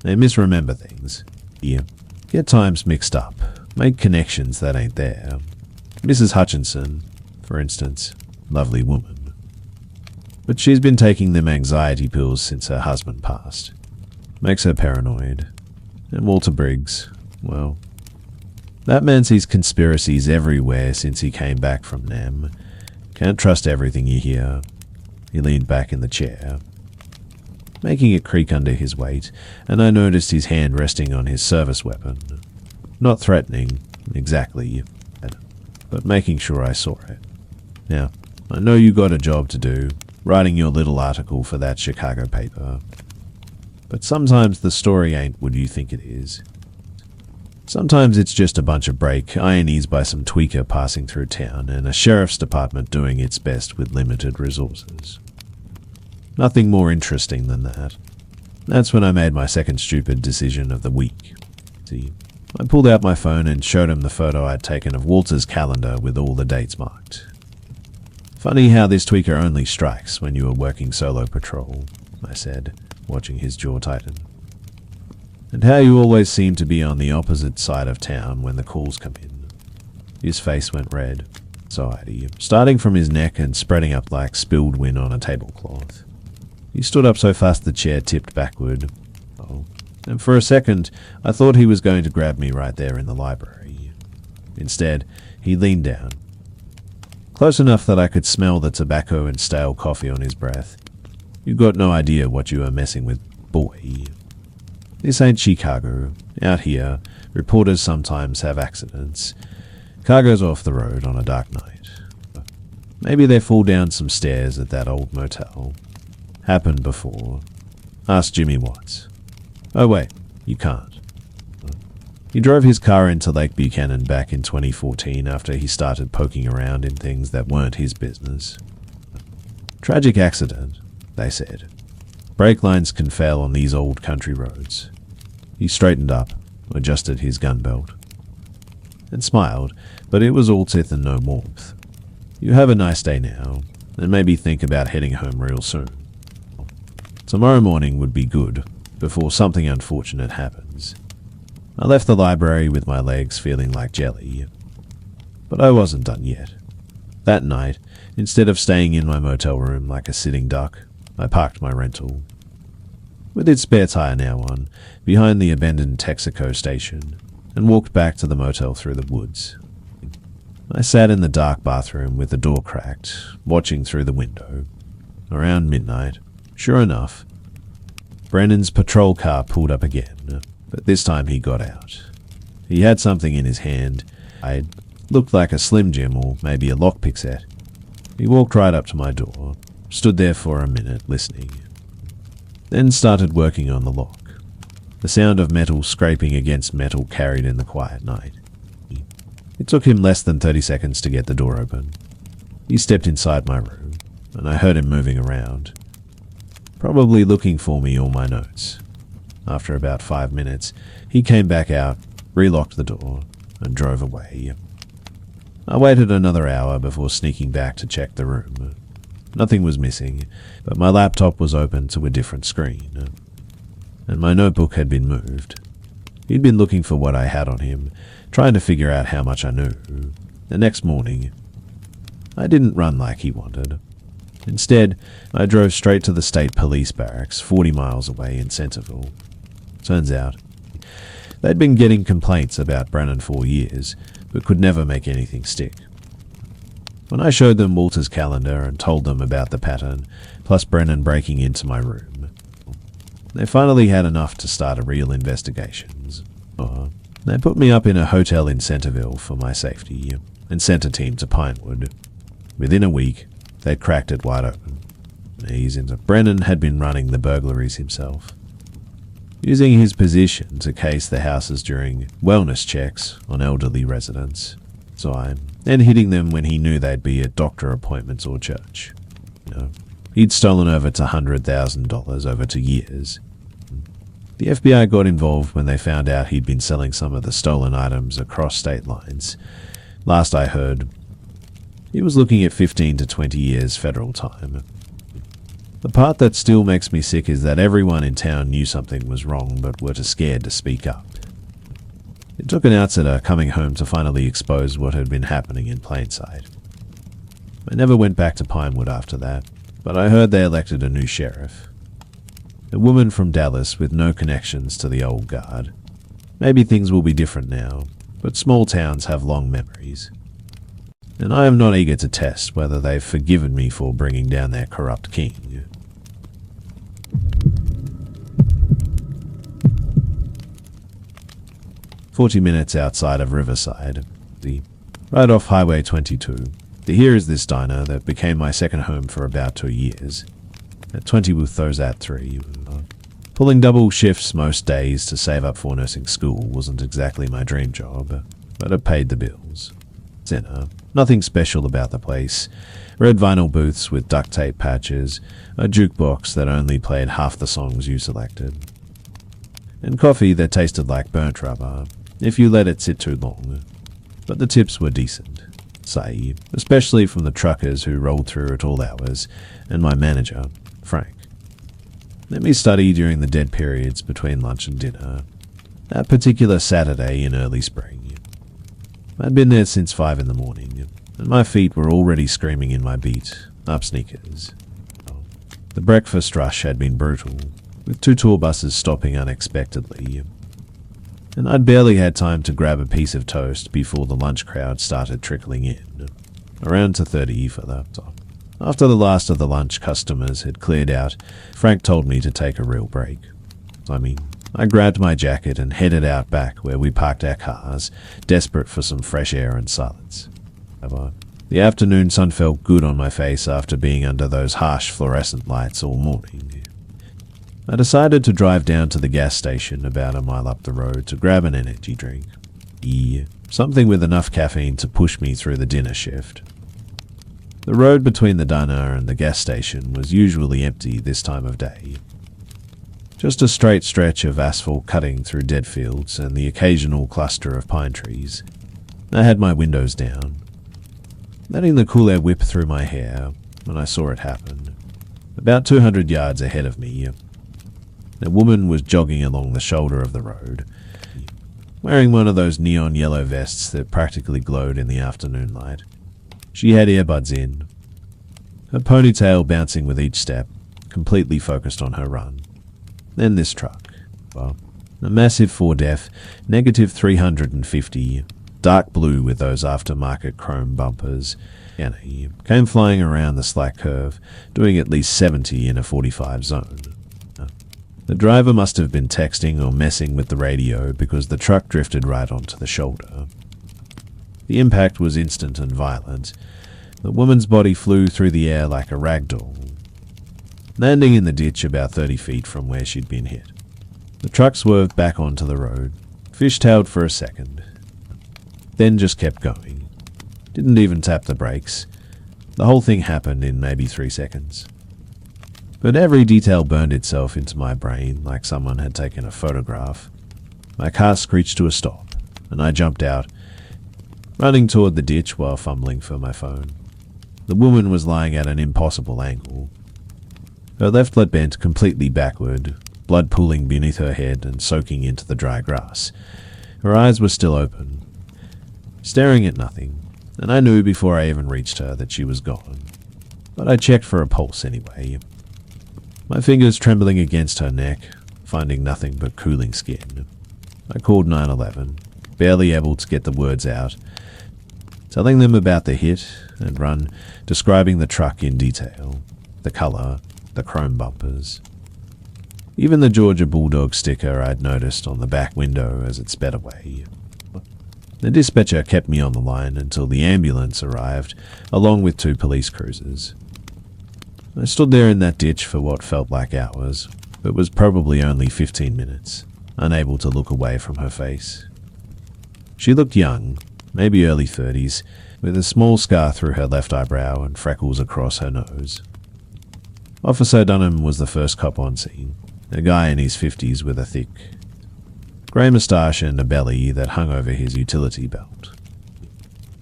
S1: they misremember things. Get times mixed up, make connections that ain't there. Mrs. Hutchinson, for instance, lovely woman. But she's been taking them anxiety pills since her husband passed. Makes her paranoid. And Walter Briggs, well, that man sees conspiracies everywhere since he came back from Nam. Can't trust everything you hear." He leaned back in the chair, making it creak under his weight, and I noticed his hand resting on his service weapon. Not threatening, exactly, but making sure I saw it. "Now, I know you got a job to do, writing your little article for that Chicago paper. But sometimes the story ain't what you think it is. Sometimes it's just a bunch of break ironies by some tweaker passing through town and a sheriff's department doing its best with limited resources. Nothing more interesting than that. That's when I made my second stupid decision of the week. See, I pulled out my phone and showed him the photo I'd taken of Walter's calendar with all the dates marked. Funny how this tweaker only strikes when you are working solo patrol, I said, watching his jaw tighten. And how you always seem to be on the opposite side of town when the calls come in. His face went red, anxiety, starting from his neck and spreading up like spilled wind on a tablecloth. He stood up so fast the chair tipped backward. And for a second, I thought he was going to grab me right there in the library. Instead, he leaned down, close enough that I could smell the tobacco and stale coffee on his breath. "You got no idea what you are messing with, boy. This ain't Chicago. Out here, reporters sometimes have accidents. Car goes off the road on a dark night. Maybe they fall down some stairs at that old motel. Happened before. Ask Jimmy Watts. Oh wait, you can't. He drove his car into Lake Buchanan back in 2014 after he started poking around in things that weren't his business. Tragic accident, they said. Brake lines can fail on these old country roads. He straightened up, adjusted his gun belt, and smiled, but it was all teeth and no warmth. You have a nice day now, and maybe think about heading home real soon. Tomorrow morning would be good, before something unfortunate happens. I left the library with my legs feeling like jelly, but I wasn't done yet. That night, instead of staying in my motel room like a sitting duck, I parked my rental. With its spare tire now on, behind the abandoned Texaco station, and walked back to the motel through the woods. I sat in the dark bathroom with the door cracked, watching through the window. Around midnight, sure enough, Brennan's patrol car pulled up again, but this time he got out. He had something in his hand. It looked like a Slim Jim or maybe a lockpick set. He walked right up to my door, stood there for a minute listening, then started working on the lock. The sound of metal scraping against metal carried in the quiet night. It took him less than 30 seconds to get the door open. He stepped inside my room, and I heard him moving around, probably looking for me or my notes. After about 5 minutes, he came back out, relocked the door, and drove away. I waited another hour before sneaking back to check the room. Nothing was missing, but my laptop was open to a different screen, and my notebook had been moved. He'd been looking for what I had on him, trying to figure out how much I knew. The next morning, I didn't run like he wanted. Instead, I drove straight to the state police barracks 40 miles away in Centerville. Turns out, they'd been getting complaints about Brennan for years, but could never make anything stick. When I showed them Walter's calendar and told them about the pattern, plus Brennan breaking into my room, they finally had enough to start a real investigation. They put me up in a hotel in Centerville for my safety and sent a team to Pinewood. Within a week, they'd cracked it wide open. Brennan had been running the burglaries himself, using his position to case the houses during wellness checks on elderly residents, and hitting them when he knew they'd be at doctor appointments or church. He'd stolen over to $100,000 over 2 years. The FBI got involved when they found out he'd been selling some of the stolen items across state lines. Last I heard, he was looking at 15 to 20 years federal time. The part that still makes me sick is that everyone in town knew something was wrong but were too scared to speak up. It took an outsider coming home to finally expose what had been happening in plain sight. I never went back to Pinewood after that, but I heard they elected a new sheriff. A woman from Dallas with no connections to the old guard. Maybe things will be different now, but small towns have long memories. And I am not eager to test whether they've forgiven me for bringing down their corrupt king. "40 minutes outside of Riverside, right off Highway 22. Here is this diner that became my second home for about 2 years. At 20 with those at 3. Pulling double shifts most days to save up for nursing school wasn't exactly my dream job, but it paid the bills. Dinner, nothing special about the place. Red vinyl booths with duct tape patches, a jukebox that only played half the songs you selected, and coffee that tasted like burnt rubber if you let it sit too long. But the tips were decent, especially from the truckers who rolled through at all hours, and my manager, Frank. Let me study during the dead periods between lunch and dinner. That particular Saturday in early spring. I'd been there since 5 in the morning, and my feet were already screaming in my beat-up sneakers. The breakfast rush had been brutal, with 2 tour buses stopping unexpectedly, and I'd barely had time to grab a piece of toast before the lunch crowd started trickling in, around to 30 for the top. After the last of the lunch customers had cleared out, Frank told me to take a real break. I grabbed my jacket and headed out back where we parked our cars, desperate for some fresh air and silence. The afternoon sun felt good on my face after being under those harsh fluorescent lights all morning. I decided to drive down to the gas station about a mile up the road to grab an energy drink. Something with enough caffeine to push me through the dinner shift. The road between the diner and the gas station was usually empty this time of day. Just a straight stretch of asphalt cutting through dead fields and the occasional cluster of pine trees. I had my windows down, letting the cool air whip through my hair when I saw it happen. About 200 yards ahead of me, a woman was jogging along the shoulder of the road, wearing one of those neon yellow vests that practically glowed in the afternoon light. She had earbuds in, her ponytail bouncing with each step, completely focused on her run. Then this truck, well, a massive Ford F, negative 350, dark blue with those aftermarket chrome bumpers, and he came flying around the slack curve, doing at least 70 in a 45 zone. The driver must have been texting or messing with the radio because the truck drifted right onto the shoulder. The impact was instant and violent. The woman's body flew through the air like a rag doll, landing in the ditch about 30 feet from where she'd been hit. The truck swerved back onto the road, fishtailed for a second, then just kept going. Didn't even tap the brakes. The whole thing happened in maybe 3 seconds. But every detail burned itself into my brain like someone had taken a photograph. My car screeched to a stop, and I jumped out, running toward the ditch while fumbling for my phone. The woman was lying at an impossible angle. Her left leg bent completely backward, blood pooling beneath her head and soaking into the dry grass. Her eyes were still open, staring at nothing, and I knew before I even reached her that she was gone. But I checked for a pulse anyway. My fingers trembling against her neck, finding nothing but cooling skin. I called 911, barely able to get the words out, telling them about the hit and run, describing the truck in detail, the color, the chrome bumpers. Even the Georgia Bulldog sticker I'd noticed on the back window as it sped away. The dispatcher kept me on the line until the ambulance arrived, along with 2 police cruisers. I stood there in that ditch for what felt like hours, but was probably only 15 minutes, unable to look away from her face. She looked young, maybe early 30s, with a small scar through her left eyebrow and freckles across her nose. Officer Dunham was the first cop on scene, a guy in his 50s with a thick, grey moustache and a belly that hung over his utility belt.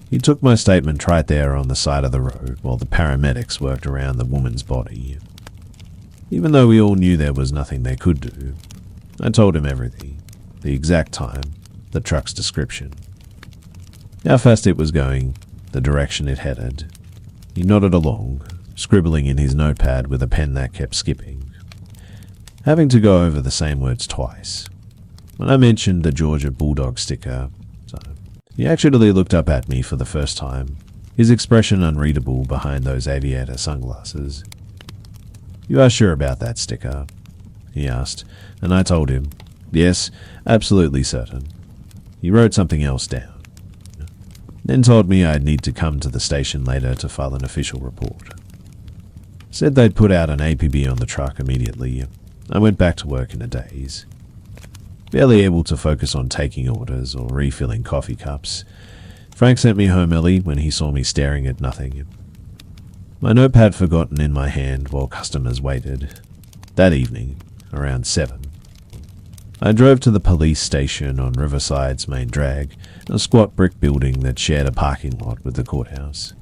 S1: He took my statement right there on the side of the road while the paramedics worked around the woman's body. Even though we all knew there was nothing they could do, I told him everything, the exact time, the truck's description, how fast it was going, the direction it headed. He nodded along, scribbling in his notepad with a pen that kept skipping, having to go over the same words twice. When I mentioned the Georgia Bulldog sticker, he actually looked up at me for the first time, his expression unreadable behind those aviator sunglasses. "You are sure about that sticker?" he asked, and I told him, "Yes, absolutely certain." He wrote something else down, then told me I'd need to come to the station later to file an official report. Said they'd put out an APB on the truck immediately. I went back to work in a daze, barely able to focus on taking orders or refilling coffee cups. Frank sent me home early when he saw me staring at nothing. My notepad forgotten in my hand while customers waited. That evening, around 7, I drove to the police station on Riverside's main drag, a squat brick building that shared a parking lot with the courthouse.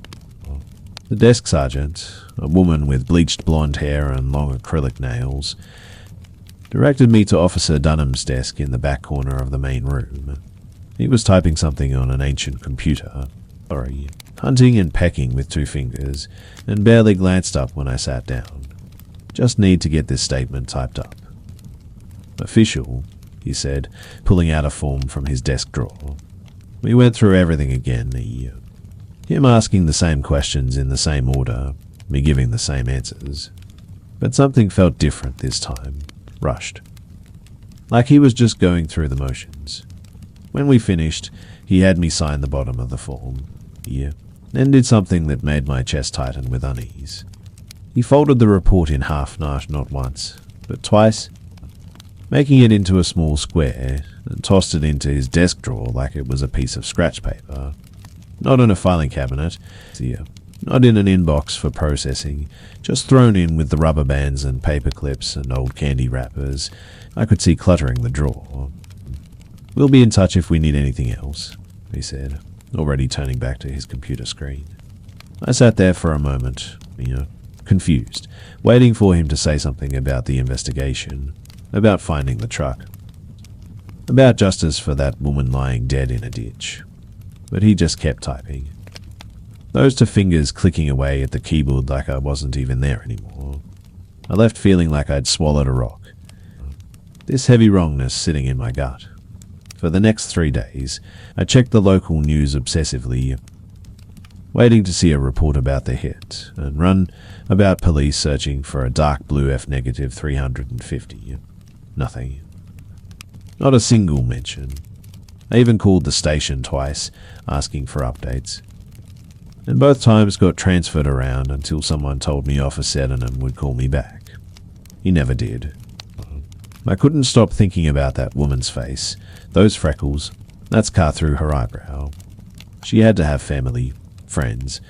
S1: The desk sergeant, a woman with bleached blonde hair and long acrylic nails, directed me to Officer Dunham's desk in the back corner of the main room. He was typing something on an ancient computer, hunting and pecking with 2 fingers, and barely glanced up when I sat down. "Just need to get this statement typed up." "Official," he said, pulling out a form from his desk drawer. We went through everything again, him asking the same questions in the same order, me giving the same answers. But something felt different this time. Rushed. Like he was just going through the motions. When we finished, he had me sign the bottom of the form, then did something that made my chest tighten with unease. He folded the report in half, not once, but twice, making it into a small square, and tossed it into his desk drawer like it was a piece of scratch paper. Not in a filing cabinet, not in an inbox for processing, just thrown in with the rubber bands and paper clips and old candy wrappers I could see cluttering the drawer. "We'll be in touch if we need anything else," he said, already turning back to his computer screen. I sat there for a moment, confused, waiting for him to say something about the investigation, about finding the truck, about justice for that woman lying dead in a ditch. But he just kept typing. Those two fingers clicking away at the keyboard like I wasn't even there anymore. I left feeling like I'd swallowed a rock. This heavy wrongness sitting in my gut. For the next 3 days, I checked the local news obsessively, waiting to see a report about the hit, and run about police searching for a dark blue F-negative 350. Nothing. Not a single mention. I even called the station twice, asking for updates. And both times got transferred around until someone told me Officer Sydenham would call me back. He never did. I couldn't stop thinking about that woman's face, those freckles, that scar through her eyebrow. She had to have family, friends,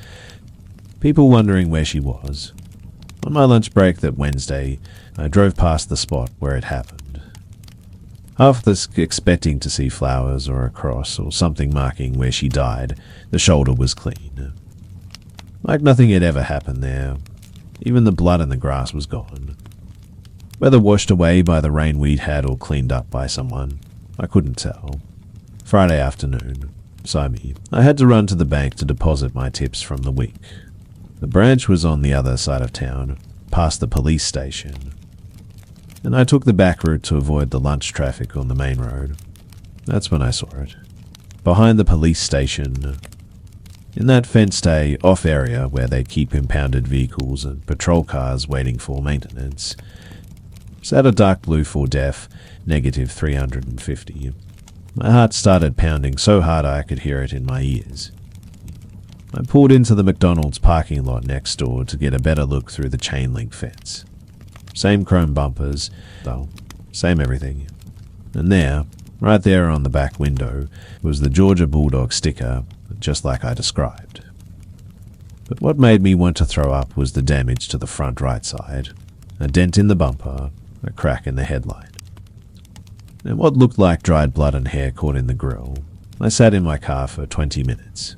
S1: people wondering where she was. On my lunch break that Wednesday, I drove past the spot where it happened. Half this expecting to see flowers or a cross or something marking where she died, the shoulder was clean. Like nothing had ever happened there. Even the blood in the grass was gone. Whether washed away by the rain we'd had or cleaned up by someone, I couldn't tell. Friday afternoon, I had to run to the bank to deposit my tips from the week. The branch was on the other side of town, past the police station, and I took the back route to avoid the lunch traffic on the main road. That's when I saw it. Behind the police station, in that fenced off area where they keep impounded vehicles and patrol cars waiting for maintenance, sat a dark blue Ford F-negative 350. My heart started pounding so hard I could hear it in my ears. I pulled into the McDonald's parking lot next door to get a better look through the chain link fence. Same chrome bumpers, same everything. And there, right there on the back window, was the Georgia Bulldog sticker, just like I described. But what made me want to throw up was the damage to the front right side, a dent in the bumper, a crack in the headlight, and what looked like dried blood and hair caught in the grill. I sat in my car for 20 minutes,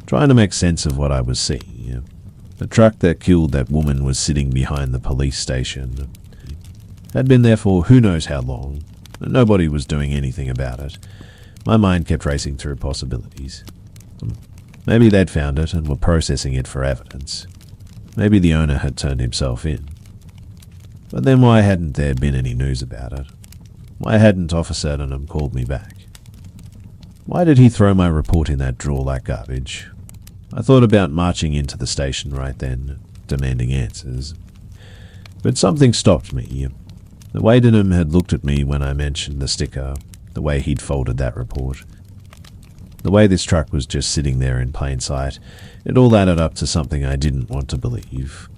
S1: trying to make sense of what I was seeing. The truck that killed that woman was sitting behind the police station. Had been there for who knows how long, and nobody was doing anything about it. My mind kept racing through possibilities. Maybe they'd found it and were processing it for evidence. Maybe the owner had turned himself in. But then why hadn't there been any news about it? Why hadn't Officer Sydenham called me back? Why did he throw my report in that drawer like garbage? I thought about marching into the station right then, demanding answers. But something stopped me. The way Sydenham had looked at me when I mentioned the sticker, the way he'd folded that report, the way this truck was just sitting there in plain sight, it all added up to something I didn't want to believe.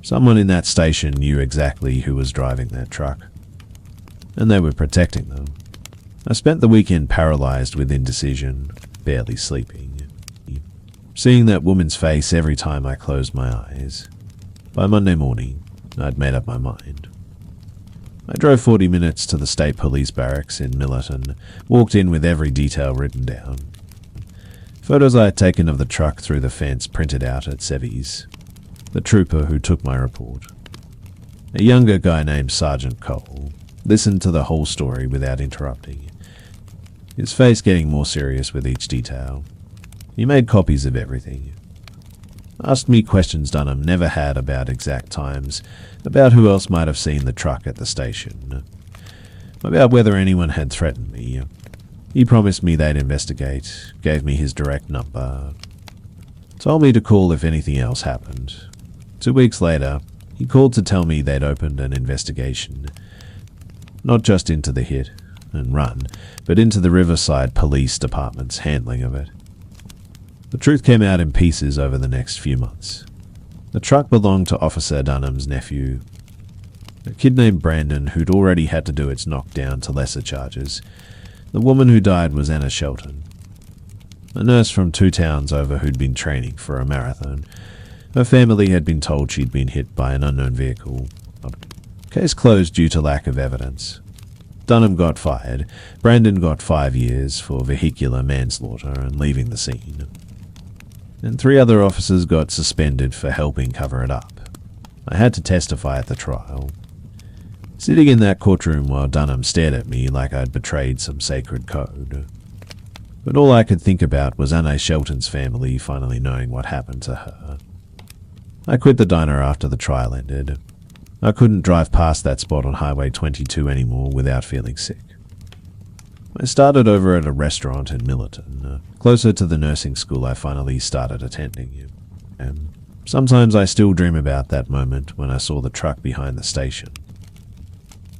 S1: Someone in that station knew exactly who was driving that truck, and they were protecting them. I spent the weekend paralyzed with indecision, barely sleeping, seeing that woman's face every time I closed my eyes. By Monday morning, I'd made up my mind. I drove 40 minutes to the state police barracks in Millerton, walked in with every detail written down. Photos I had taken of the truck through the fence printed out at Sevy's. The trooper who took my report, a younger guy named Sergeant Cole, listened to the whole story without interrupting, his face getting more serious with each detail. He made copies of everything. Asked me questions Dunham never had about exact times, about who else might have seen the truck at the station, about whether anyone had threatened me. He promised me they'd investigate, gave me his direct number, told me to call if anything else happened. 2 weeks later, he called to tell me they'd opened an investigation, not just into the hit and run, but into the Riverside Police Department's handling of it. The truth came out in pieces over the next few months. The truck belonged to Officer Dunham's nephew. A kid named Brandon who'd already had to do its knockdown to lesser charges. The woman who died was Anna Shelton, a nurse from 2 towns over who'd been training for a marathon. Her family had been told she'd been hit by an unknown vehicle. Case closed due to lack of evidence. Dunham got fired. Brandon got 5 years for vehicular manslaughter and leaving the scene. And 3 other officers got suspended for helping cover it up. I had to testify at the trial. Sitting in that courtroom while Dunham stared at me like I'd betrayed some sacred code. But all I could think about was Anna Shelton's family finally knowing what happened to her. I quit the diner after the trial ended. I couldn't drive past that spot on Highway 22 anymore without feeling sick. I started over at a restaurant in Millerton, closer to the nursing school I finally started attending. And sometimes I still dream about that moment when I saw the truck behind the station.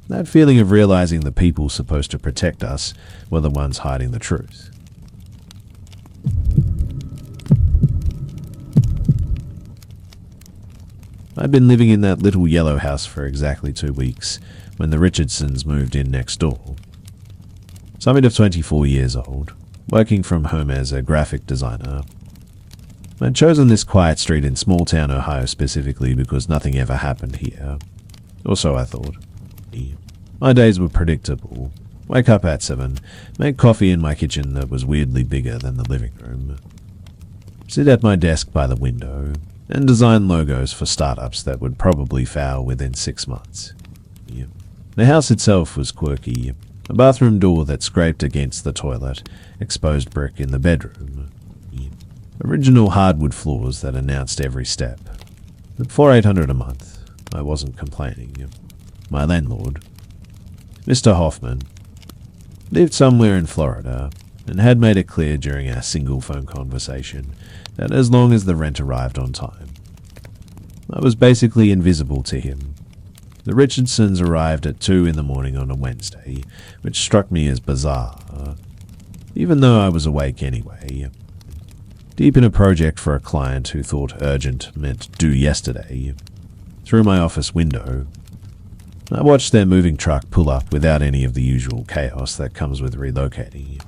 S1: That feeling of realizing the people supposed to protect us were the ones hiding the truth. I'd been living in that little yellow house for exactly 2 weeks when the Richardsons moved in next door. Summit of 24 years old, working from home as a graphic designer. I'd chosen this quiet street in small-town Ohio specifically because nothing ever happened here. Or so I thought. My days were predictable. Wake up at 7, make coffee in my kitchen that was weirdly bigger than the living room. Sit at my desk by the window, and design logos for startups that would probably fail within 6 months. The house itself was quirky. A bathroom door that scraped against the toilet, exposed brick in the bedroom. Original hardwood floors that announced every step. But for $800 a month, I wasn't complaining. My landlord, Mr. Hoffman, lived somewhere in Florida and had made it clear during our single phone conversation that as long as the rent arrived on time, I was basically invisible to him. The Richardsons arrived at 2 in the morning on a Wednesday, which struck me as bizarre, even though I was awake anyway. Deep in a project for a client who thought urgent meant due yesterday, through my office window, I watched their moving truck pull up without any of the usual chaos that comes with relocating.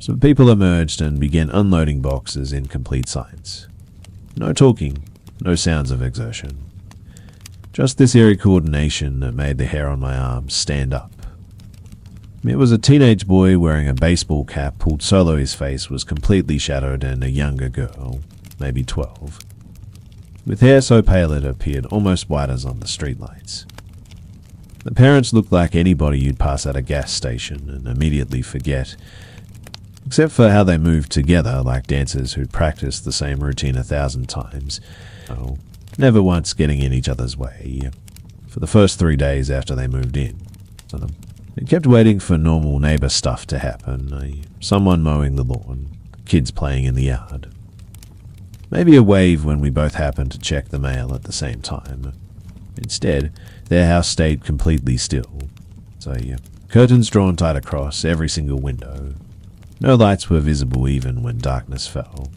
S1: Some people emerged and began unloading boxes in complete silence. No talking, no sounds of exertion. Just this eerie coordination that made the hair on my arms stand up. It was a teenage boy wearing a baseball cap pulled solo. His face was completely shadowed, and a younger girl, maybe 12, with hair so pale it appeared almost white as on the streetlights. The parents looked like anybody you'd pass at a gas station and immediately forget, except for how they moved together like dancers who'd practiced the same routine 1,000 times, never once getting in each other's way, for the first 3 days after they moved in. They kept waiting for normal neighbor stuff to happen, someone mowing the lawn, kids playing in the yard. Maybe a wave when we both happened to check the mail at the same time. Instead, their house stayed completely still. Curtains drawn tight across every single window. No lights were visible even when darkness fell.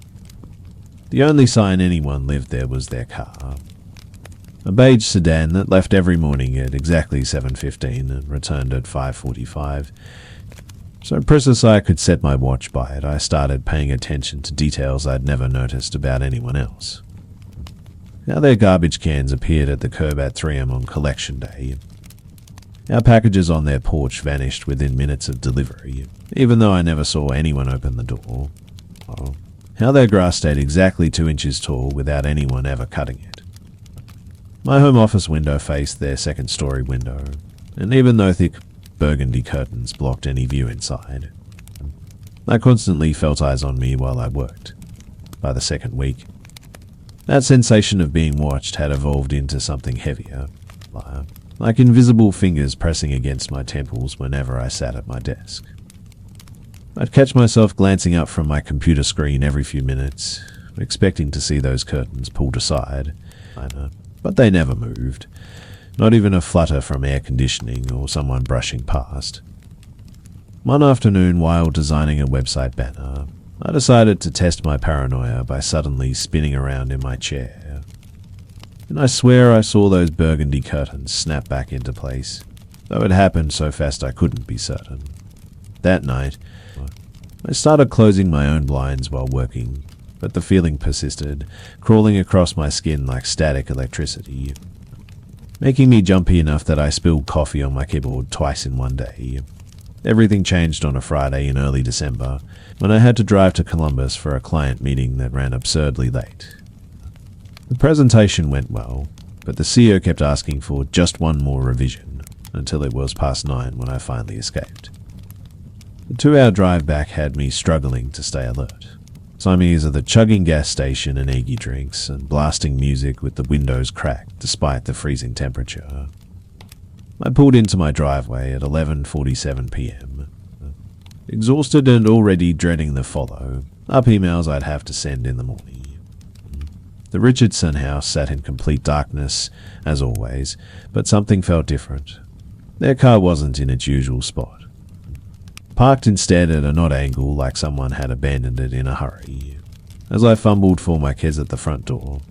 S1: The only sign anyone lived there was their car. A beige sedan that left every morning at exactly 7:15 and returned at 5:45. So precis I could set my watch by it, I started paying attention to details I'd never noticed about anyone else. How their garbage cans appeared at the curb at 3 a.m. on collection day. Our packages on their porch vanished within minutes of delivery, even though I never saw anyone open the door. How their grass stayed exactly 2 inches tall without anyone ever cutting it. My home office window faced their second-story window, and even though thick burgundy curtains blocked any view inside, I constantly felt eyes on me while I worked. By the second week, that sensation of being watched had evolved into something heavier, like invisible fingers pressing against my temples whenever I sat at my desk. I'd catch myself glancing up from my computer screen every few minutes, expecting to see those curtains pulled aside, but they never moved, not even a flutter from air conditioning or someone brushing past. One afternoon, while designing a website banner, I decided to test my paranoia by suddenly spinning around in my chair. and I swear I saw those burgundy curtains snap back into place, though it happened so fast I couldn't be certain. That night, I started closing my own blinds while working, but the feeling persisted, crawling across my skin like static electricity, making me jumpy enough that I spilled coffee on my keyboard twice in one day. Everything changed on a Friday in early December, when I had to drive to Columbus for a client meeting that ran absurdly late. The presentation went well, but the CEO kept asking for just one more revision, until it was past 9 when I finally escaped. The 2-hour drive back had me struggling to stay alert. Siamese of the chugging gas station and eggy drinks, and blasting music with the windows cracked despite the freezing temperature. I pulled into my driveway at 11:47 p.m. Exhausted and already dreading the follow-up emails I'd have to send in the morning. The Richardson house sat in complete darkness, as always, but something felt different. Their car wasn't in its usual spot. Parked instead at an odd angle like someone had abandoned it in a hurry. As I fumbled for my keys at the front door,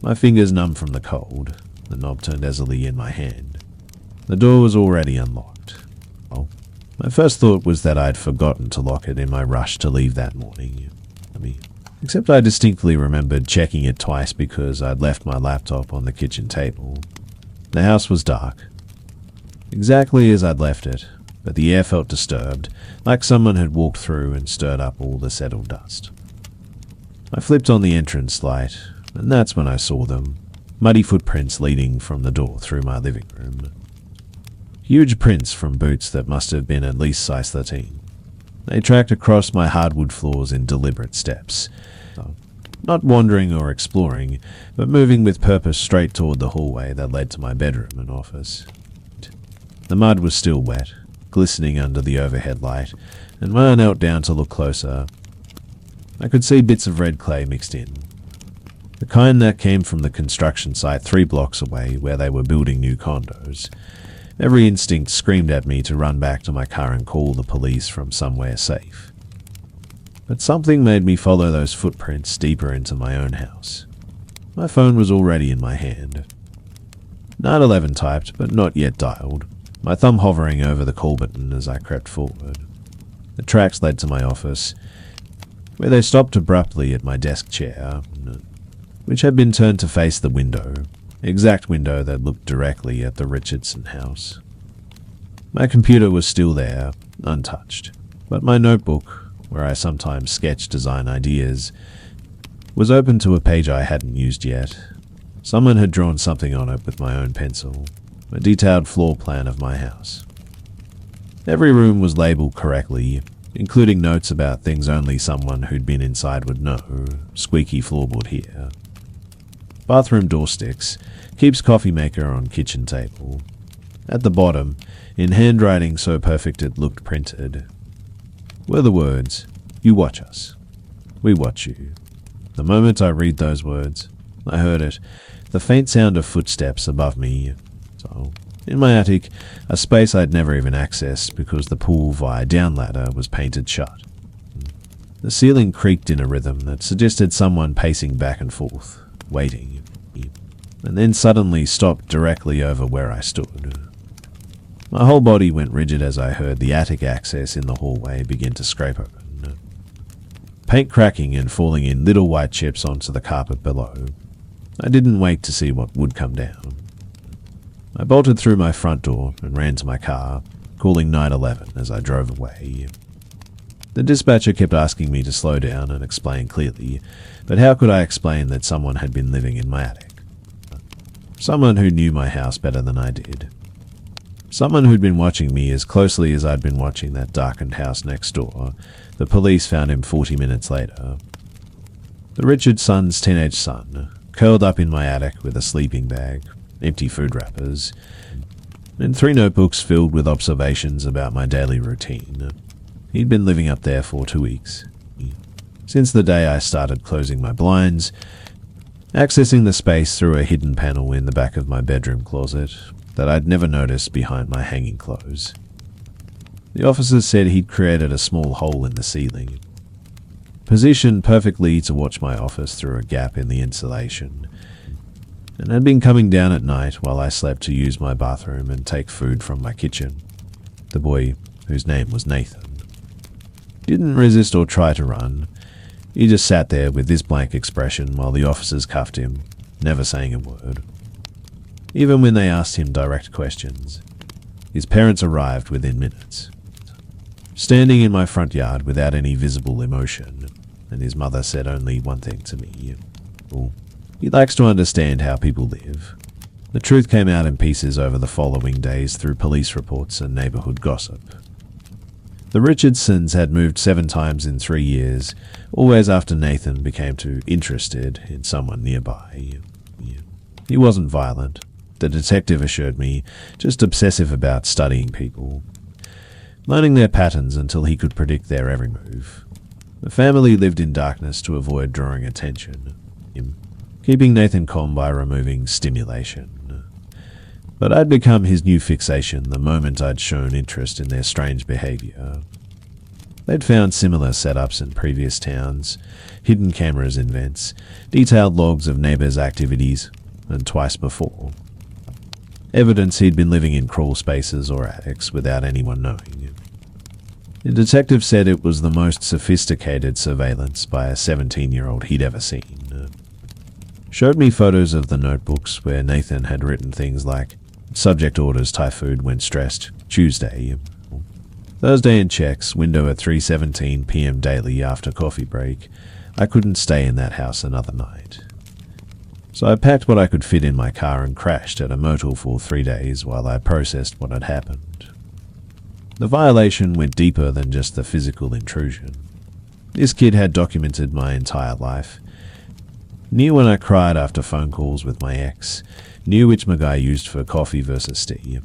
S1: my fingers numb from the cold, the knob turned easily in my hand. The door was already unlocked. My first thought was that I'd forgotten to lock it in my rush to leave that morning. Except I distinctly remembered checking it twice because I'd left my laptop on the kitchen table. The house was dark, exactly as I'd left it, but the air felt disturbed, like someone had walked through and stirred up all the settled dust. I flipped on the entrance light, and that's when I saw them, muddy footprints leading from the door through my living room. Huge prints from boots that must have been at least size 13. They tracked across my hardwood floors in deliberate steps, not wandering or exploring, but moving with purpose straight toward the hallway that led to my bedroom and office. The mud was still wet, glistening under the overhead light, and when I knelt down to look closer, I could see bits of red clay mixed in. The kind that came from the construction site 3 blocks away where they were building new condos. Every instinct screamed at me to run back to my car and call the police from somewhere safe. But something made me follow those footprints deeper into my own house. My phone was already in my hand. 911 typed, but not yet dialed, my thumb hovering over the call button as I crept forward. The tracks led to my office, where they stopped abruptly at my desk chair, which had been turned to face the window, exact window that looked directly at the Richardson house. My computer was still there, untouched, but my notebook, where I sometimes sketch design ideas, was open to a page I hadn't used yet. Someone had drawn something on it with my own pencil, a detailed floor plan of my house. Every room was labeled correctly, including notes about things only someone who'd been inside would know. Squeaky floorboard here. Bathroom door sticks. Keeps coffee maker on kitchen table. At the bottom, in handwriting so perfect it looked printed, were the words, "You watch us. We watch you." The moment I read those words, I heard it, the faint sound of footsteps above me. So, in my attic, a space I'd never even accessed because the pull via down ladder was painted shut. The ceiling creaked in a rhythm that suggested someone pacing back and forth, waiting, and then suddenly stopped directly over where I stood. My whole body went rigid as I heard the attic access in the hallway begin to scrape open. Paint cracking and falling in little white chips onto the carpet below. I didn't wait to see what would come down. I bolted through my front door and ran to my car, calling 911 as I drove away. The dispatcher kept asking me to slow down and explain clearly, but how could I explain that someone had been living in my attic? Someone who knew my house better than I did. Someone who'd been watching me as closely as I'd been watching that darkened house next door. The police found him 40 minutes later. The Richardson's teenage son, curled up in my attic with a sleeping bag, empty food wrappers, and 3 notebooks filled with observations about my daily routine. He'd been living up there for 2 weeks. Since the day I started closing my blinds, accessing the space through a hidden panel in the back of my bedroom closet that I'd never noticed behind my hanging clothes. The officers said he'd created a small hole in the ceiling, positioned perfectly to watch my office through a gap in the insulation. and had been coming down at night while I slept to use my bathroom and take food from my kitchen. The boy, whose name was Nathan, didn't resist or try to run. He just sat there with this blank expression while the officers cuffed him, never saying a word. Even when they asked him direct questions, his parents arrived within minutes, standing in my front yard without any visible emotion, and his mother said only one thing to me. Well, he likes to understand how people live. The truth came out in pieces over the following days through police reports and neighborhood gossip. The Richardsons had moved 7 times in 3 years, always after Nathan became too interested in someone nearby. He wasn't violent, the detective assured me, just obsessive about studying people, learning their patterns until he could predict their every move. The family lived in darkness to avoid drawing attention, keeping Nathan calm by removing stimulation. But I'd become his new fixation the moment I'd shown interest in their strange behavior. They'd found similar setups in previous towns, hidden cameras in vents, detailed logs of neighbors' activities, and twice before. Evidence he'd been living in crawl spaces or attics without anyone knowing. The detective said it was the most sophisticated surveillance by a 17-year-old he'd ever seen. Showed me photos of the notebooks where Nathan had written things like, subject orders Thai food when stressed, Tuesday. Thursday in checks, window at 3:17 p.m. daily after coffee break. I couldn't stay in that house another night. So I packed what I could fit in my car and crashed at a motel for 3 days while I processed what had happened. The violation went deeper than just the physical intrusion. This kid had documented my entire life. Knew when I cried after phone calls with my ex. Knew which mug I used for coffee versus tea.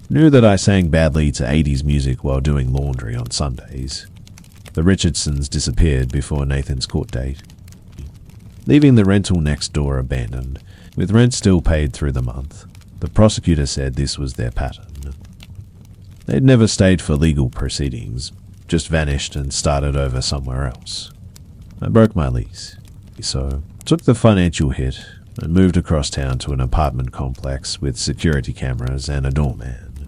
S1: Knew that I sang badly to 80s music while doing laundry on Sundays. The Richardsons disappeared before Nathan's court date, leaving the rental next door abandoned, with rent still paid through the month. The prosecutor said this was their pattern. They'd never stayed for legal proceedings, just vanished and started over somewhere else. I broke my lease, so took the financial hit and moved across town to an apartment complex with security cameras and a doorman.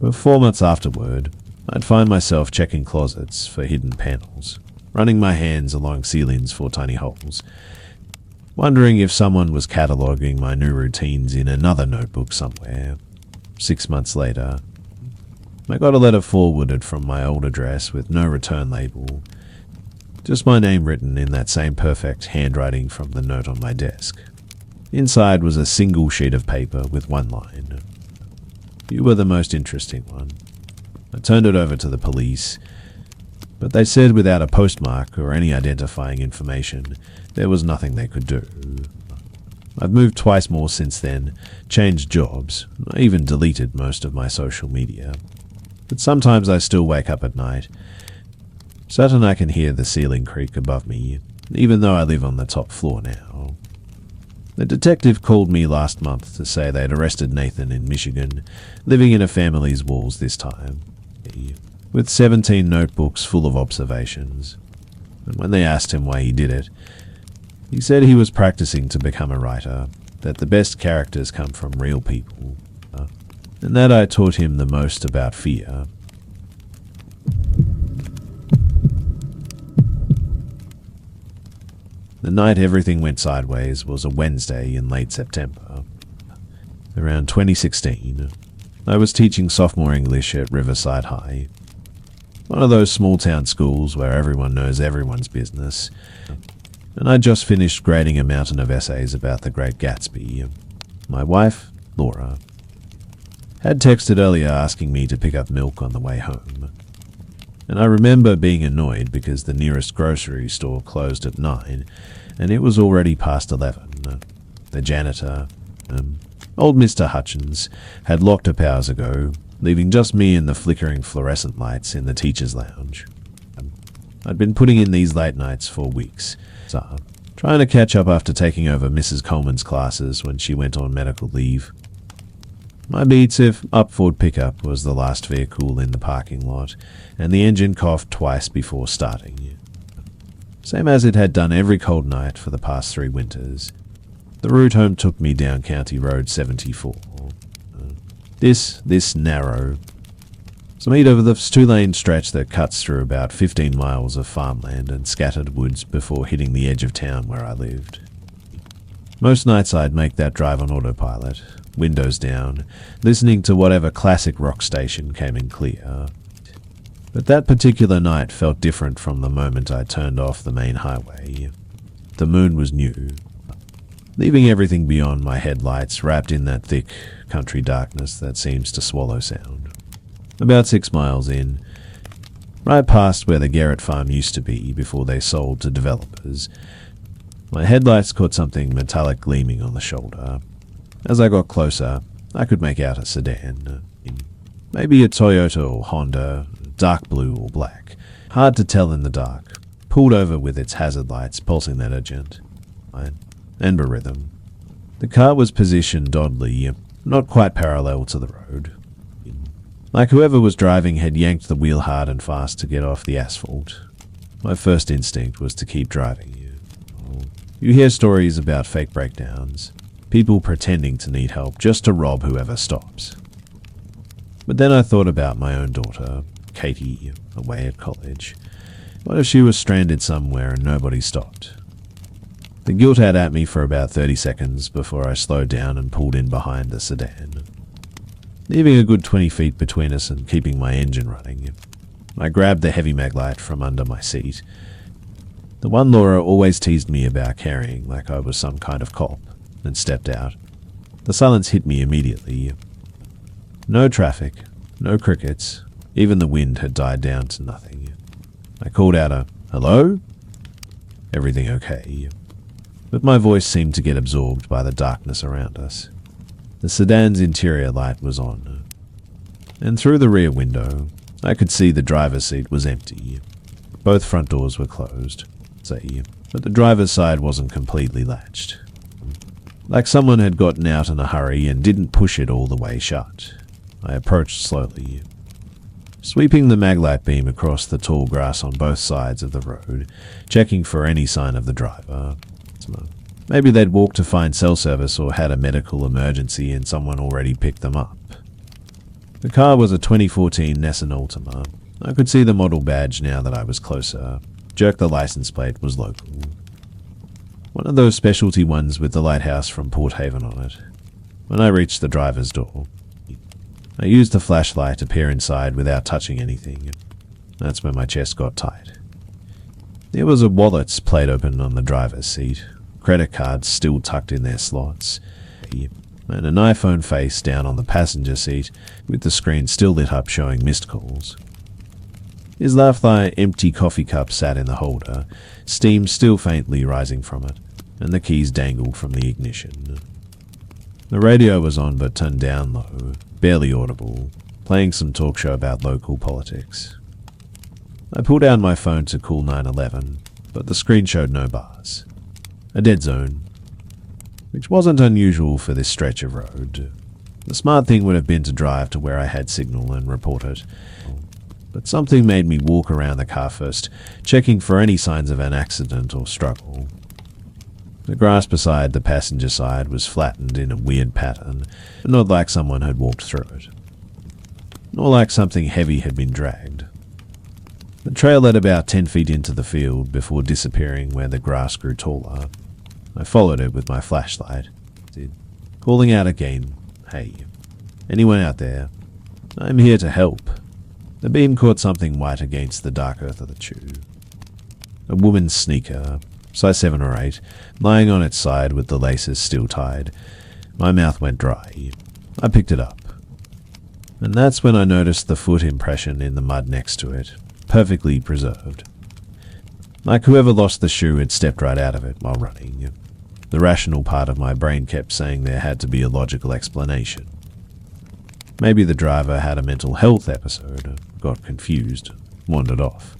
S1: But 4 months afterward, I'd find myself checking closets for hidden panels, running my hands along ceilings for tiny holes, wondering if someone was cataloguing my new routines in another notebook somewhere. 6 months later, I got a letter forwarded from my old address with no return label, just my name written in that same perfect handwriting from the note on my desk. Inside was a single sheet of paper with one line. You were the most interesting one. I turned it over to the police, but they said without a postmark or any identifying information, there was nothing they could do. I've moved twice more since then, changed jobs, I even deleted most of my social media. But sometimes I still wake up at night, certain I can hear the ceiling creak above me, even though I live on the top floor now. The detective called me last month to say they'd arrested Nathan in Michigan, living in a family's walls this time, with 17 notebooks full of observations. And when they asked him why he did it, he said he was practicing to become a writer, that the best characters come from real people, and that I taught him the most about fear. The night everything went sideways was a Wednesday in late September. Around 2016, I was teaching sophomore English at Riverside High, one of those small-town schools where everyone knows everyone's business, and I'd just finished grading a mountain of essays about the Great Gatsby. My wife, Laura, had texted earlier asking me to pick up milk on the way home, and I remember being annoyed because the nearest grocery store closed at 9, and it was already past 11. The janitor, old Mr. Hutchins, had locked up hours ago, leaving just me and the flickering fluorescent lights in the teacher's lounge. I'd been putting in these late nights for weeks, so trying to catch up after taking over Mrs. Coleman's classes when she went on medical leave. My beats if up Ford pickup was the last vehicle in the parking lot, and the engine coughed twice before starting. Same as it had done every cold night for the past 3 winters. The route home took me down County Road 74. This narrow, some meat over this 2-lane stretch that cuts through about 15 miles of farmland and scattered woods before hitting the edge of town where I lived. Most nights I'd make that drive on autopilot, windows down, listening to whatever classic rock station came in clear. But that particular night felt different from the moment I turned off the main highway. The moon was new, leaving everything beyond my headlights wrapped in that thick country darkness that seems to swallow sound. About 6 miles in, right past where the Garrett farm used to be before they sold to developers, my headlights caught something metallic gleaming on the shoulder. As I got closer, I could make out a sedan. Maybe a Toyota or Honda, dark blue or black. Hard to tell in the dark, pulled over with its hazard lights pulsing that urgent amber rhythm. The car was positioned oddly, not quite parallel to the road. Like whoever was driving had yanked the wheel hard and fast to get off the asphalt. My first instinct was to keep driving. You hear stories about fake breakdowns, people pretending to need help just to rob whoever stops. But then I thought about my own daughter, Katie, away at college. What if she was stranded somewhere and nobody stopped? The guilt had at me for about 30 seconds before I slowed down and pulled in behind the sedan. Leaving a good 20 feet between us and keeping my engine running, I grabbed the heavy maglite from under my seat. The one Laura always teased me about carrying like I was some kind of cop, and stepped out. The silence hit me immediately. No traffic, no crickets, even the wind had died down to nothing. I called out a, "Hello?" Everything okay? But my voice seemed to get absorbed by the darkness around us. The sedan's interior light was on, and through the rear window, I could see the driver's seat was empty. Both front doors were closed, but the driver's side wasn't completely latched. Like someone had gotten out in a hurry and didn't push it all the way shut. I approached slowly, sweeping the maglite beam across the tall grass on both sides of the road, checking for any sign of the driver. Maybe they'd walked to find cell service or had a medical emergency and someone already picked them up. The car was a 2014 Nissan Altima. I could see the model badge now that I was closer. Jerked the license plate was local. One of those specialty ones with the lighthouse from Port Haven on it. When I reached the driver's door, I used the flashlight to peer inside without touching anything. That's when my chest got tight. There was a wallet played open on the driver's seat, credit cards still tucked in their slots, and an iPhone face down on the passenger seat with the screen still lit up showing missed calls. His left-thigh empty coffee cup sat in the holder, steam still faintly rising from it, and the keys dangled from the ignition. The radio was on but turned down low, barely audible, playing some talk show about local politics. I pulled out my phone to call 911, but the screen showed no bars. A dead zone, which wasn't unusual for this stretch of road. The smart thing would have been to drive to where I had signal and report it, but something made me walk around the car first, checking for any signs of an accident or struggle. The grass beside the passenger side was flattened in a weird pattern, not like someone had walked through it, nor like something heavy had been dragged. The trail led about 10 feet into the field before disappearing where the grass grew taller. I followed it with my flashlight, calling out again, "Hey, anyone out there? I'm here to help." The beam caught something white against the dark earth of the chew. A woman's sneaker, size 7 or 8, lying on its side with the laces still tied. My mouth went dry. I picked it up. And that's when I noticed the foot impression in the mud next to it, perfectly preserved. Like whoever lost the shoe had stepped right out of it while running. The rational part of my brain kept saying there had to be a logical explanation. Maybe the driver had a mental health episode, got confused, wandered off.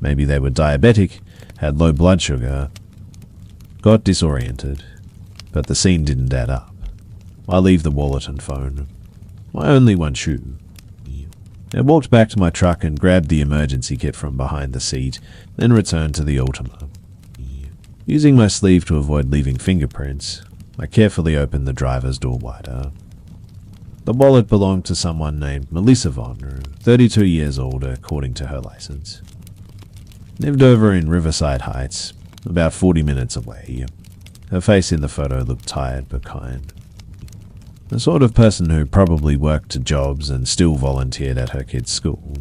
S1: Maybe they were diabetic, had low blood sugar, got disoriented, but the scene didn't add up. I leave the wallet and phone. My only one shoe. I walked back to my truck and grabbed the emergency kit from behind the seat, then returned to the Altima. Using my sleeve to avoid leaving fingerprints, I carefully opened the driver's door wider. The wallet belonged to someone named Melissa Von, 32 years old according to her license. Lived over in Riverside Heights, about 40 minutes away. Her face in the photo looked tired but kind. The sort of person who probably worked at jobs and still volunteered at her kid's school.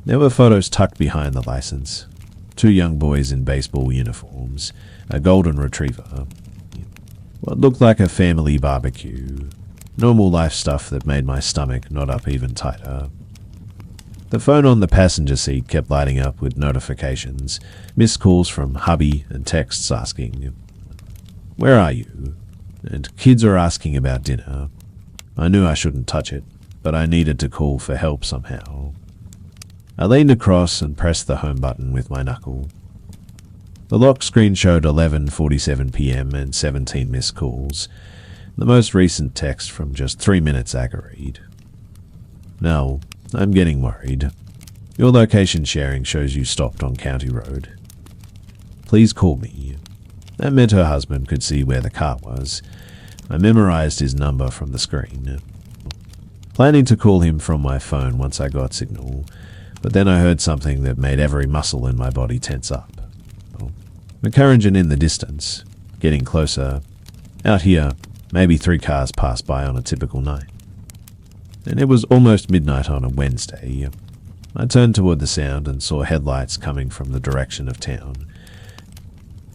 S1: There were photos tucked behind the license. 2 young boys in baseball uniforms, a golden retriever, what looked like a family barbecue, normal life stuff that made my stomach knot up even tighter. The phone on the passenger seat kept lighting up with notifications, missed calls from hubby and texts asking, "Where are you?" And kids are asking about dinner. I knew I shouldn't touch it, but I needed to call for help somehow. I leaned across and pressed the home button with my knuckle. The lock screen showed 11:47 p.m. and 17 missed calls. The most recent text from just 3 minutes agreed. "Now, I'm getting worried. Your location sharing shows you stopped on County Road. Please call me." That meant her husband could see where the car was. I memorized his number from the screen, planning to call him from my phone once I got signal, but then I heard something that made every muscle in my body tense up. A car engine in the distance, getting closer. Out here, maybe 3 cars passed by on a typical night. And it was almost midnight on a Wednesday. I turned toward the sound and saw headlights coming from the direction of town,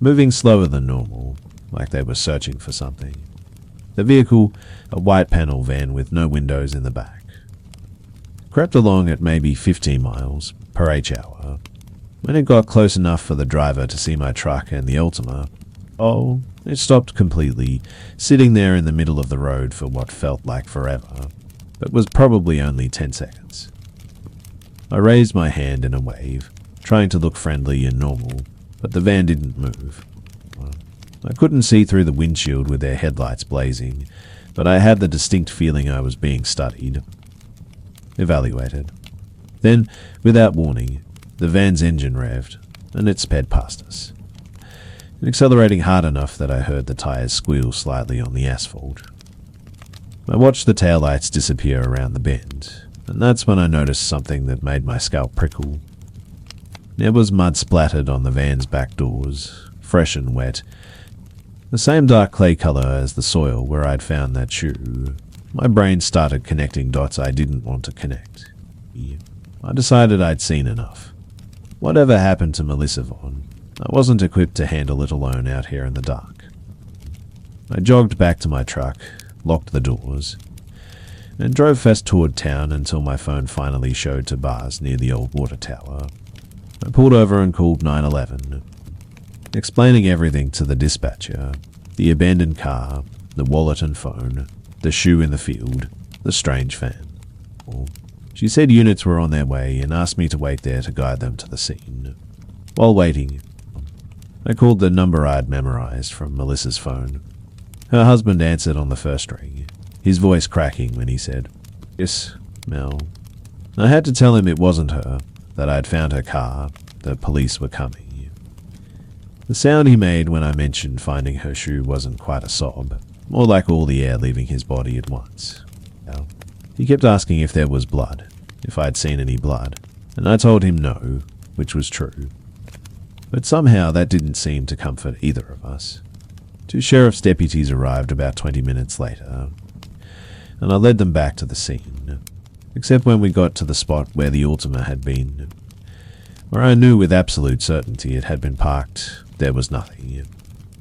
S1: moving slower than normal, like they were searching for something. The vehicle, a white panel van with no windows in the back, crept along at maybe 15 miles per h. When it got close enough for the driver to see my truck and the Ultima, it stopped completely, sitting there in the middle of the road for what felt like forever, but was probably only 10 seconds. I raised my hand in a wave, trying to look friendly and normal, but the van didn't move. I couldn't see through the windshield with their headlights blazing, but I had the distinct feeling I was being studied, evaluated. Then, without warning, the van's engine revved, and it sped past us, accelerating hard enough that I heard the tires squeal slightly on the asphalt. I watched the taillights disappear around the bend, and that's when I noticed something that made my scalp prickle. There was mud splattered on the van's back doors, fresh and wet, the same dark clay color as the soil where I'd found that shoe. My brain started connecting dots I didn't want to connect. I decided I'd seen enough. Whatever happened to Melissa Von, I wasn't equipped to handle it alone out here in the dark. I jogged back to my truck, locked the doors, and drove fast toward town until my phone finally showed to bars near the old water tower. I pulled over and called 911, explaining everything to the dispatcher, the abandoned car, the wallet and phone, the shoe in the field, the strange van. She said units were on their way and asked me to wait there to guide them to the scene. While waiting, I called the number I'd memorized from Melissa's phone. Her husband answered on the first ring, his voice cracking when he said, "Yes, Mel." I had to tell him it wasn't her, that I'd found her car, that police were coming. The sound he made when I mentioned finding her shoe wasn't quite a sob, more like all the air leaving his body at once. He kept asking if there was blood, if I'd seen any blood, and I told him no, which was true. But somehow that didn't seem to comfort either of us. 2 sheriff's deputies arrived about 20 minutes later, and I led them back to the scene, except when we got to the spot where the Ultima had been, where I knew with absolute certainty it had been parked. There was nothing.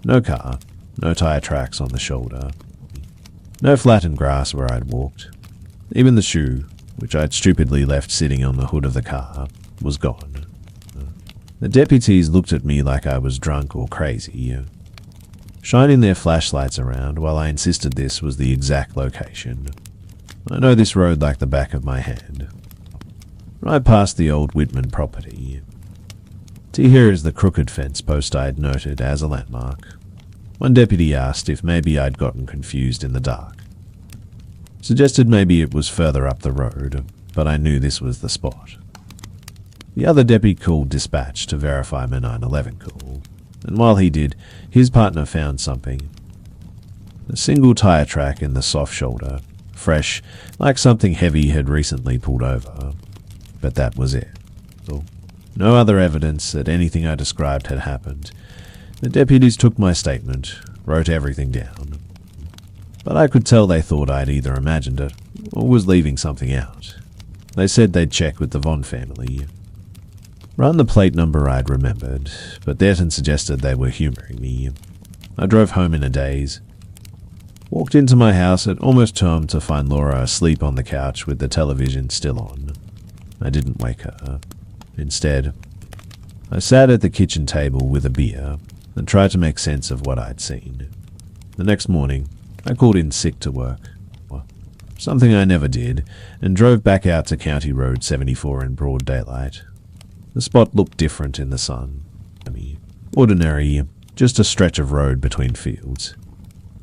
S1: No car, no tire tracks on the shoulder, no flattened grass where I'd walked. Even the shoe, which I'd stupidly left sitting on the hood of the car, was gone. The deputies looked at me like I was drunk or crazy, shining their flashlights around while I insisted this was the exact location. I know this road like the back of my hand. Right past the old Whitman property. Here is the crooked fence post I'd noted as a landmark. One deputy asked if maybe I'd gotten confused in the dark. Suggested maybe it was further up the road, but I knew this was the spot. The other deputy called dispatch to verify my 911 call, and while he did, his partner found something. A single tire track in the soft shoulder, fresh, like something heavy had recently pulled over. But that was it. No other evidence that anything I described had happened. The deputies took my statement, wrote everything down. But I could tell they thought I'd either imagined it or was leaving something out. They said they'd check with the Von family. Run the plate number I'd remembered, but Derton suggested they were humouring me. I drove home in a daze. Walked into my house at almost term to find Laura asleep on the couch with the television still on. I didn't wake her. Instead, I sat at the kitchen table with a beer and tried to make sense of what I'd seen. The next morning, I called in sick to work. Something I never did, and drove back out to County Road 74 in broad daylight. The spot looked different in the sun. Ordinary, just a stretch of road between fields.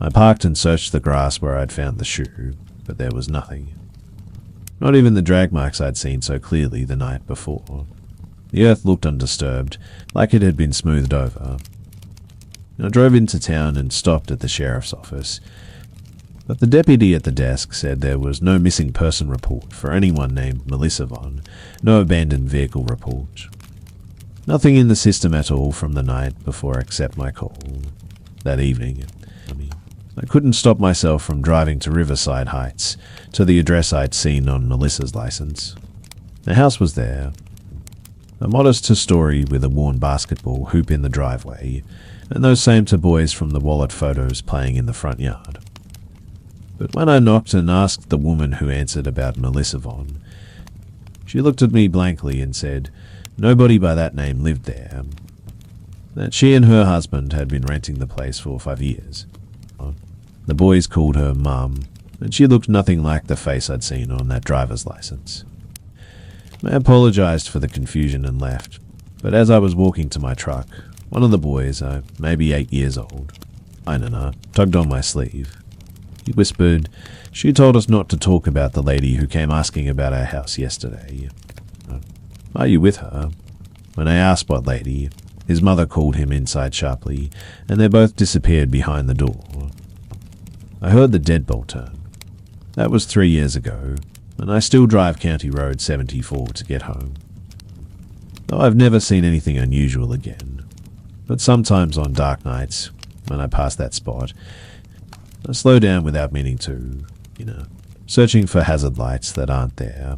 S1: I parked and searched the grass where I'd found the shoe, but there was nothing. Not even the drag marks I'd seen so clearly the night before. The earth looked undisturbed, like it had been smoothed over. I drove into town and stopped at the sheriff's office, but the deputy at the desk said there was no missing person report for anyone named Melissa Von, no abandoned vehicle report. Nothing in the system at all from the night before except my call. That evening, I couldn't stop myself from driving to Riverside Heights, to the address I'd seen on Melissa's license. The house was there. A modest two-story with a worn basketball hoop in the driveway, and those same two boys from the wallet photos playing in the front yard. But when I knocked and asked the woman who answered about Melissa Von, she looked at me blankly and said nobody by that name lived there, that she and her husband had been renting the place for 5 years. The boys called her Mum, and she looked nothing like the face I'd seen on that driver's license. I apologized for the confusion and left, but as I was walking to my truck, one of the boys, maybe 8 years old, Einana, tugged on my sleeve. He whispered, "She told us not to talk about the lady who came asking about our house yesterday. Are you with her?" When I asked what lady, his mother called him inside sharply, and they both disappeared behind the door. I heard the deadbolt turn. That was 3 years ago, and I still drive County Road 74 to get home. Though I've never seen anything unusual again, but sometimes on dark nights, when I pass that spot, I slow down without meaning to, searching for hazard lights that aren't there.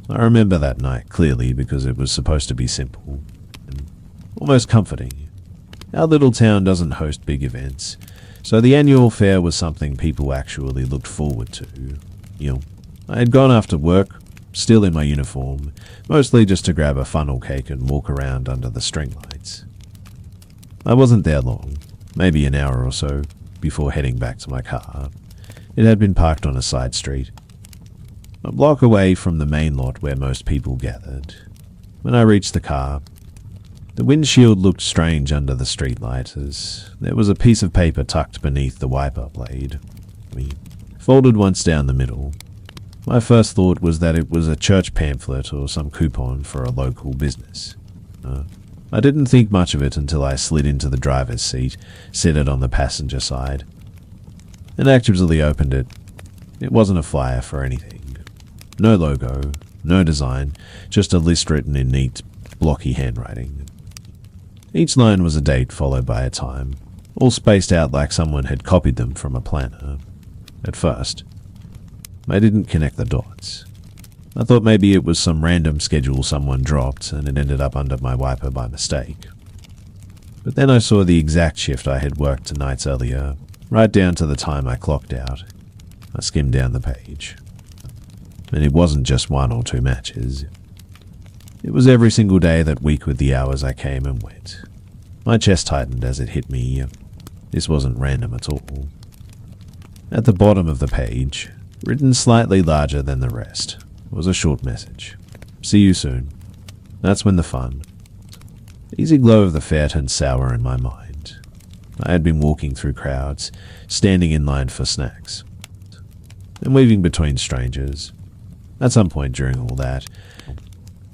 S1: I remember that night clearly because it was supposed to be simple and almost comforting. Our little town doesn't host big events, so the annual fair was something people actually looked forward to. I had gone after work, still in my uniform, mostly just to grab a funnel cake and walk around under the string lights. I wasn't there long, maybe an hour or so, before heading back to my car. It had been parked on a side street, a block away from the main lot where most people gathered. When I reached the car, the windshield looked strange under the streetlight as there was a piece of paper tucked beneath the wiper blade, folded once down the middle. My first thought was that it was a church pamphlet or some coupon for a local business. I didn't think much of it until I slid into the driver's seat, seated on the passenger side, and actively opened it. It wasn't a flyer for anything. No logo, no design, just a list written in neat, blocky handwriting. Each line was a date followed by a time, all spaced out like someone had copied them from a planner. At first, I didn't connect the dots. I thought maybe it was some random schedule someone dropped and it ended up under my wiper by mistake. But then I saw the exact shift I had worked 2 nights earlier, right down to the time I clocked out. I skimmed down the page. And it wasn't just 1 or 2 matches. It was every single day that week with the hours I came and went. My chest tightened as it hit me. This wasn't random at all. At the bottom of the page, written slightly larger than the rest, was a short message. "See you soon." That's when the fun. The easy glow of the fair turned sour in my mind. I had been walking through crowds, standing in line for snacks, and weaving between strangers. At some point during all that,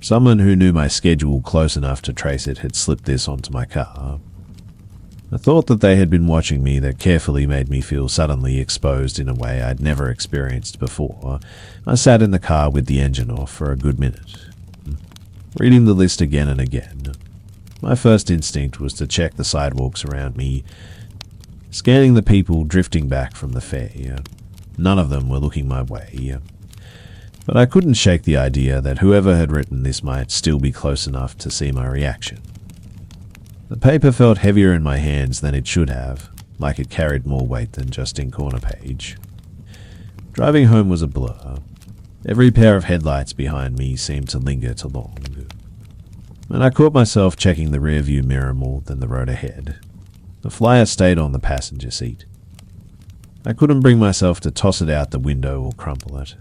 S1: Someone who knew my schedule close enough to trace it had slipped this onto my car. A thought that they had been watching me that carefully made me feel suddenly exposed in a way I'd never experienced before. I sat in the car with the engine off for a good minute, reading the list again and again. My first instinct was to check the sidewalks around me, scanning the people drifting back from the fair. None of them were looking my way. But I couldn't shake the idea that whoever had written this might still be close enough to see my reaction. The paper felt heavier in my hands than it should have, like it carried more weight than just ink on a page. Driving home was a blur. Every pair of headlights behind me seemed to linger too long, and I caught myself checking the rearview mirror more than the road ahead. The flyer stayed on the passenger seat. I couldn't bring myself to toss it out the window or crumple it.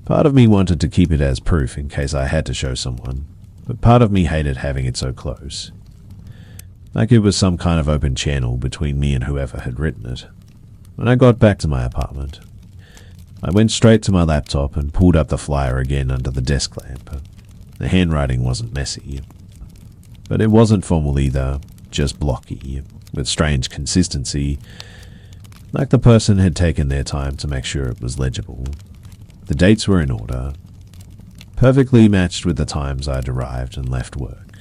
S1: Part of me wanted to keep it as proof in case I had to show someone, but part of me hated having it so close. Like it was some kind of open channel between me and whoever had written it. When I got back to my apartment, I went straight to my laptop and pulled up the flyer again under the desk lamp. The handwriting wasn't messy, but it wasn't formal either, just blocky, with strange consistency, like the person had taken their time to make sure it was legible. The dates were in order, perfectly matched with the times I'd arrived and left work.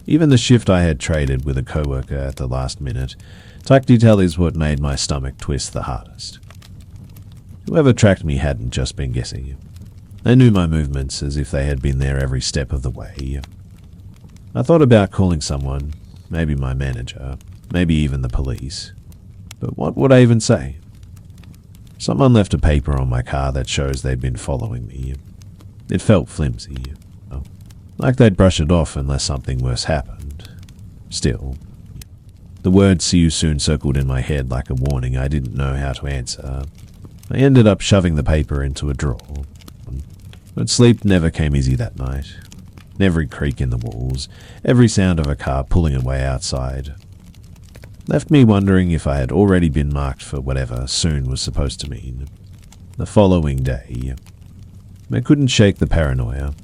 S1: Even the shift I had traded with a coworker at the last minute, tuck detail is what made my stomach twist the hardest. Whoever tracked me hadn't just been guessing. They knew my movements as if they had been there every step of the way. I thought about calling someone, maybe my manager, maybe even the police. But what would I even say? Someone left a paper on my car that shows they'd been following me. It felt flimsy, like they'd brush it off unless something worse happened. Still, the word "see you soon" circled in my head like a warning I didn't know how to answer. I ended up shoving the paper into a drawer. But sleep never came easy that night. Every creak in the walls, every sound of a car pulling away outside, left me wondering if I had already been marked for whatever soon was supposed to mean. The following day, I couldn't shake the paranoia.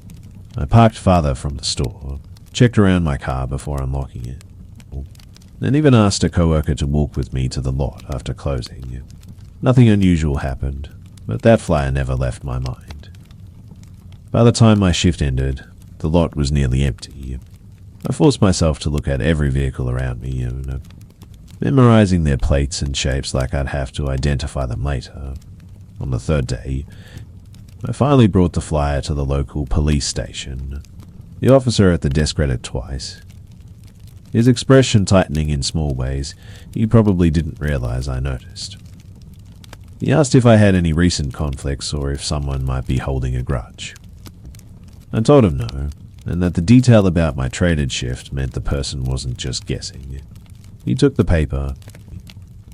S1: I parked farther from the store, checked around my car before unlocking it, and even asked a coworker to walk with me to the lot after closing. Nothing unusual happened, but that flyer never left my mind. By the time my shift ended, the lot was nearly empty. I forced myself to look at every vehicle around me, memorizing their plates and shapes like I'd have to identify them later. On the third day, I finally brought the flyer to the local police station. The officer at the desk read it twice. His expression tightening in small ways he probably didn't realize I noticed. He asked if I had any recent conflicts or if someone might be holding a grudge. I told him no, and that the detail about my traded shift meant the person wasn't just guessing. He took the paper,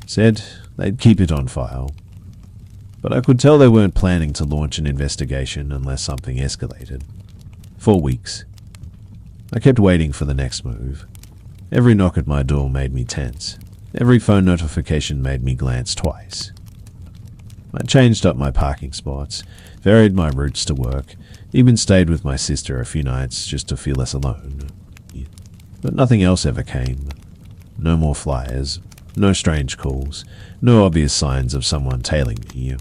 S1: said they'd keep it on file, but I could tell they weren't planning to launch an investigation unless something escalated. 4 weeks. I kept waiting for the next move. Every knock at my door made me tense. Every phone notification made me glance twice. I changed up my parking spots, varied my routes to work, even stayed with my sister a few nights just to feel less alone. But nothing else ever came. No more flyers, no strange calls, no obvious signs of someone tailing me.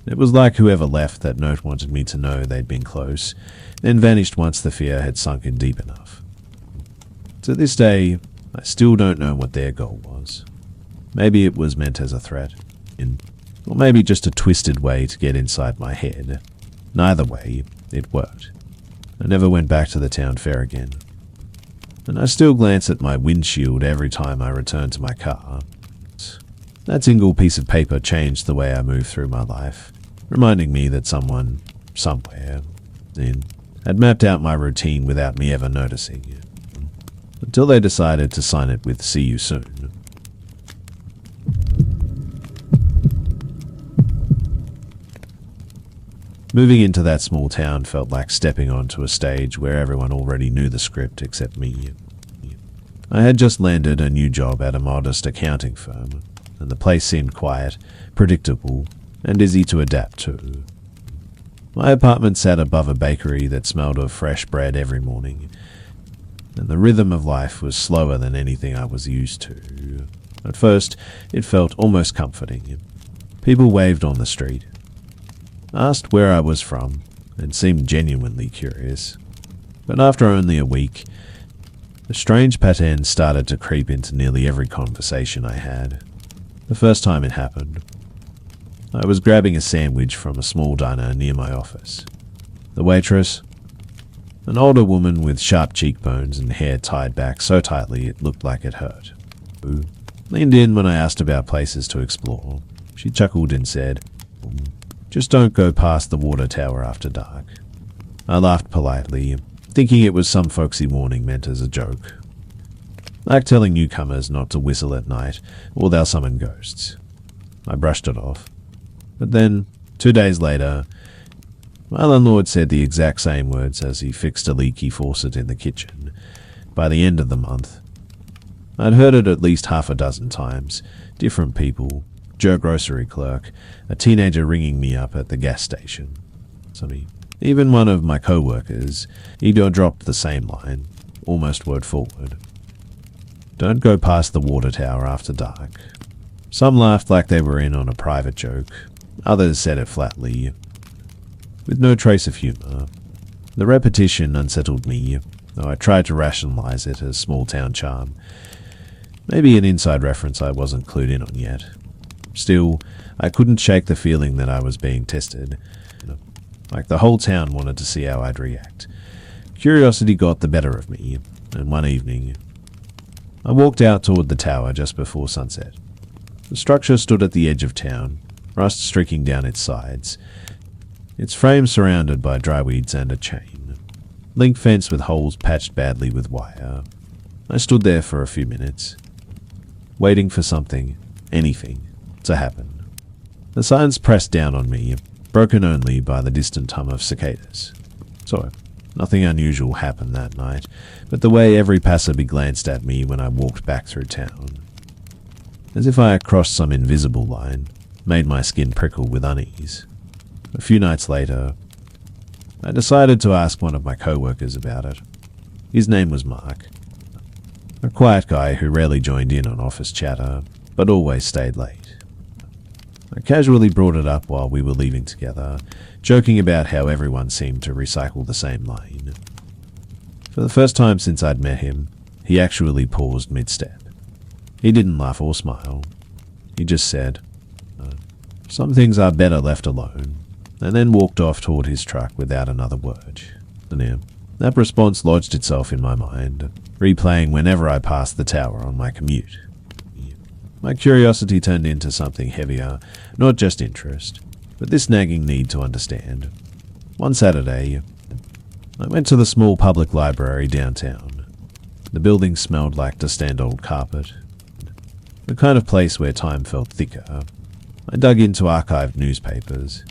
S1: It was like whoever left that note wanted me to know they'd been close, then vanished once the fear had sunk in deep enough. To this day, I still don't know what their goal was. Maybe it was meant as a threat, or maybe just a twisted way to get inside my head. Neither way, it worked. I never went back to the town fair again. And I still glance at my windshield every time I return to my car. That single piece of paper changed the way I move through my life, reminding me that someone, somewhere, had mapped out my routine without me ever noticing. Until they decided to sign it with "see you soon." Moving into that small town felt like stepping onto a stage where everyone already knew the script except me. I had just landed a new job at a modest accounting firm, and the place seemed quiet, predictable, and easy to adapt to. My apartment sat above a bakery that smelled of fresh bread every morning, and the rhythm of life was slower than anything I was used to. At first, it felt almost comforting. People waved on the street, asked where I was from, and seemed genuinely curious. But after only a week, a strange pattern started to creep into nearly every conversation I had. The first time it happened, I was grabbing a sandwich from a small diner near my office. The waitress, an older woman with sharp cheekbones and hair tied back so tightly it looked like it hurt, leaned in when I asked about places to explore. She chuckled and said, "Just don't go past the water tower after dark." I laughed politely, thinking it was some folksy warning meant as a joke, like telling newcomers not to whistle at night or they'll summon ghosts. I brushed it off. But then, 2 days later, my landlord said the exact same words as he fixed a leaky faucet in the kitchen. By the end of the month, I'd heard it at least half a dozen times. Different people, Joe grocery clerk, a teenager ringing me up at the gas station. Even one of my co-workers, either dropped the same line, almost word forward. Don't go past the water tower after dark. Some laughed like they were in on a private joke. Others said it flatly, with no trace of humour. The repetition unsettled me, though I tried to rationalise it as small-town charm. Maybe an inside reference I wasn't clued in on yet. Still, I couldn't shake the feeling that I was being tested. Like the whole town wanted to see how I'd react. Curiosity got the better of me, and one evening, I walked out toward the tower just before sunset. The structure stood at the edge of town, rust streaking down its sides, its frame surrounded by dry weeds and a chain, link fence with holes patched badly with wire. I stood there for a few minutes, waiting for something, anything, to happen. The silence pressed down on me, broken only by the distant hum of cicadas. So, nothing unusual happened that night, but the way every passerby glanced at me when I walked back through town, as if I had crossed some invisible line, made my skin prickle with unease. A few nights later, I decided to ask one of my co-workers about it. His name was Mark, a quiet guy who rarely joined in on office chatter, but always stayed late. I casually brought it up while we were leaving together, joking about how everyone seemed to recycle the same lane. For the first time since I'd met him, he actually paused mid-step. He didn't laugh or smile. He just said, "Some things are better left alone," and then walked off toward his truck without another word. That response lodged itself in my mind, replaying whenever I passed the tower on my commute. My curiosity turned into something heavier, not just interest, but this nagging need to understand. One Saturday, I went to the small public library downtown. The building smelled like dust-stained old carpet, the kind of place where time felt thicker. I dug into archived newspapers,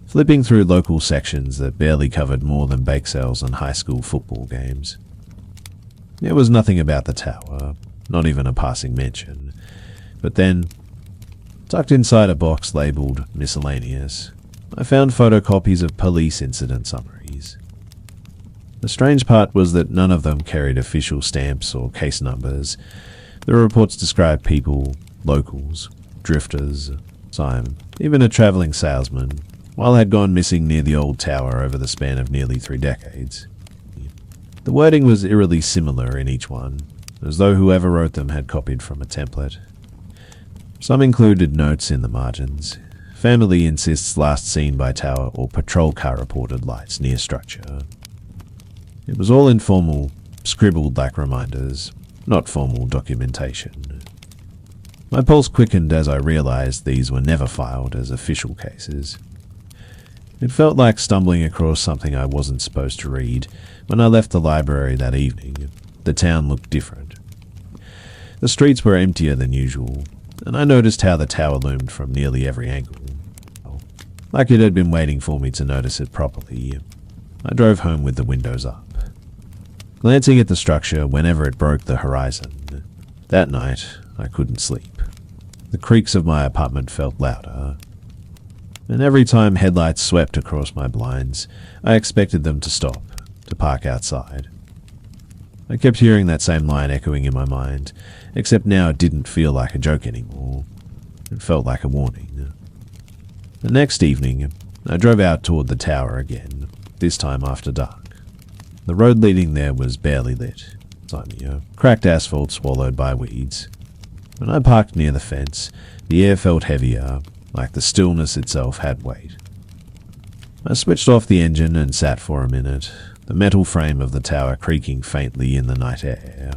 S1: flipping through local sections that barely covered more than bake sales and high school football games. There was nothing about the tower, not even a passing mention. But then, tucked inside a box labelled Miscellaneous, I found photocopies of police incident summaries. The strange part was that none of them carried official stamps or case numbers. The reports described people, locals, drifters, even a travelling salesman, while had gone missing near the old tower over the span of nearly 3 decades. The wording was eerily similar in each one, as though whoever wrote them had copied from a template. Some included notes in the margins. Family insists last seen by tower or patrol car reported lights near structure. It was all informal, scribbled like reminders, not formal documentation. My pulse quickened as I realized these were never filed as official cases. It felt like stumbling across something I wasn't supposed to read. When I left the library that evening, the town looked different. The streets were emptier than usual, and I noticed how the tower loomed from nearly every angle, like it had been waiting for me to notice it properly. I drove home with the windows up, glancing at the structure whenever it broke the horizon. That night, I couldn't sleep. The creaks of my apartment felt louder. and every time headlights swept across my blinds, I expected them to stop, to park outside. I kept hearing that same line echoing in my mind, except now it didn't feel like a joke anymore. It felt like a warning. The next evening, I drove out toward the tower again, this time after dark. The road leading there was barely lit, tiny, cracked asphalt swallowed by weeds. When I parked near the fence, the air felt heavier, like the stillness itself had weight. I switched off the engine and sat for a minute, the metal frame of the tower creaking faintly in the night air.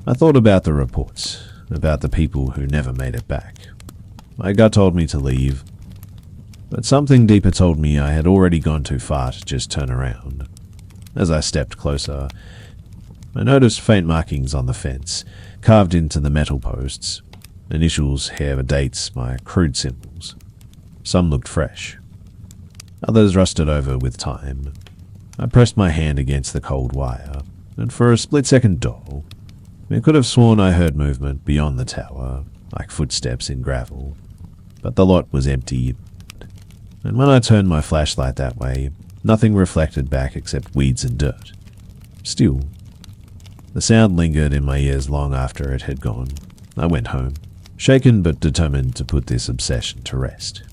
S1: I thought about the reports, about the people who never made it back. My gut told me to leave, but something deeper told me I had already gone too far to just turn around. As I stepped closer, I noticed faint markings on the fence, carved into the metal posts. Initials, hair, dates, my crude symbols. Some looked fresh. Others rusted over with time. I pressed my hand against the cold wire, and for a split-second dull, I could have sworn I heard movement beyond the tower, like footsteps in gravel. But the lot was empty, and when I turned my flashlight that way, nothing reflected back except weeds and dirt. Still, the sound lingered in my ears long after it had gone. I went home, shaken but determined to put this obsession to rest.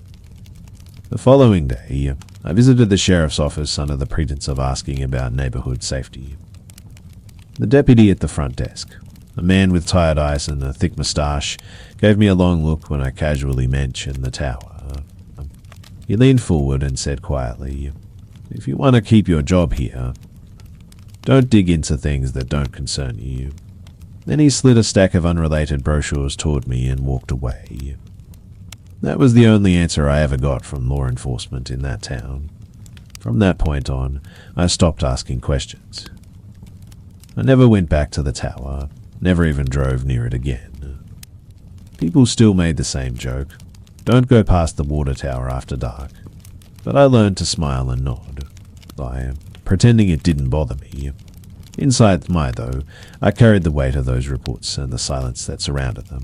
S1: The following day, I visited the sheriff's office under the pretense of asking about neighborhood safety. The deputy at the front desk, a man with tired eyes and a thick moustache, gave me a long look when I casually mentioned the tower. He leaned forward and said quietly, "If you want to keep your job here, don't dig into things that don't concern you." Then he slid a stack of unrelated brochures toward me and walked away. That was the only answer I ever got from law enforcement in that town. From that point on, I stopped asking questions. I never went back to the tower, never even drove near it again. People still made the same joke, "Don't go past the water tower after dark," but I learned to smile and nod, by pretending it didn't bother me. Inside my though, I carried the weight of those reports and the silence that surrounded them.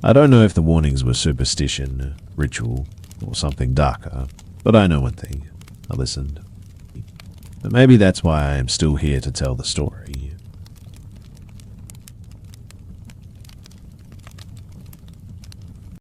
S1: I don't know if the warnings were superstition, ritual, or something darker, but I know one thing. I listened. But maybe that's why I am still here to tell the story.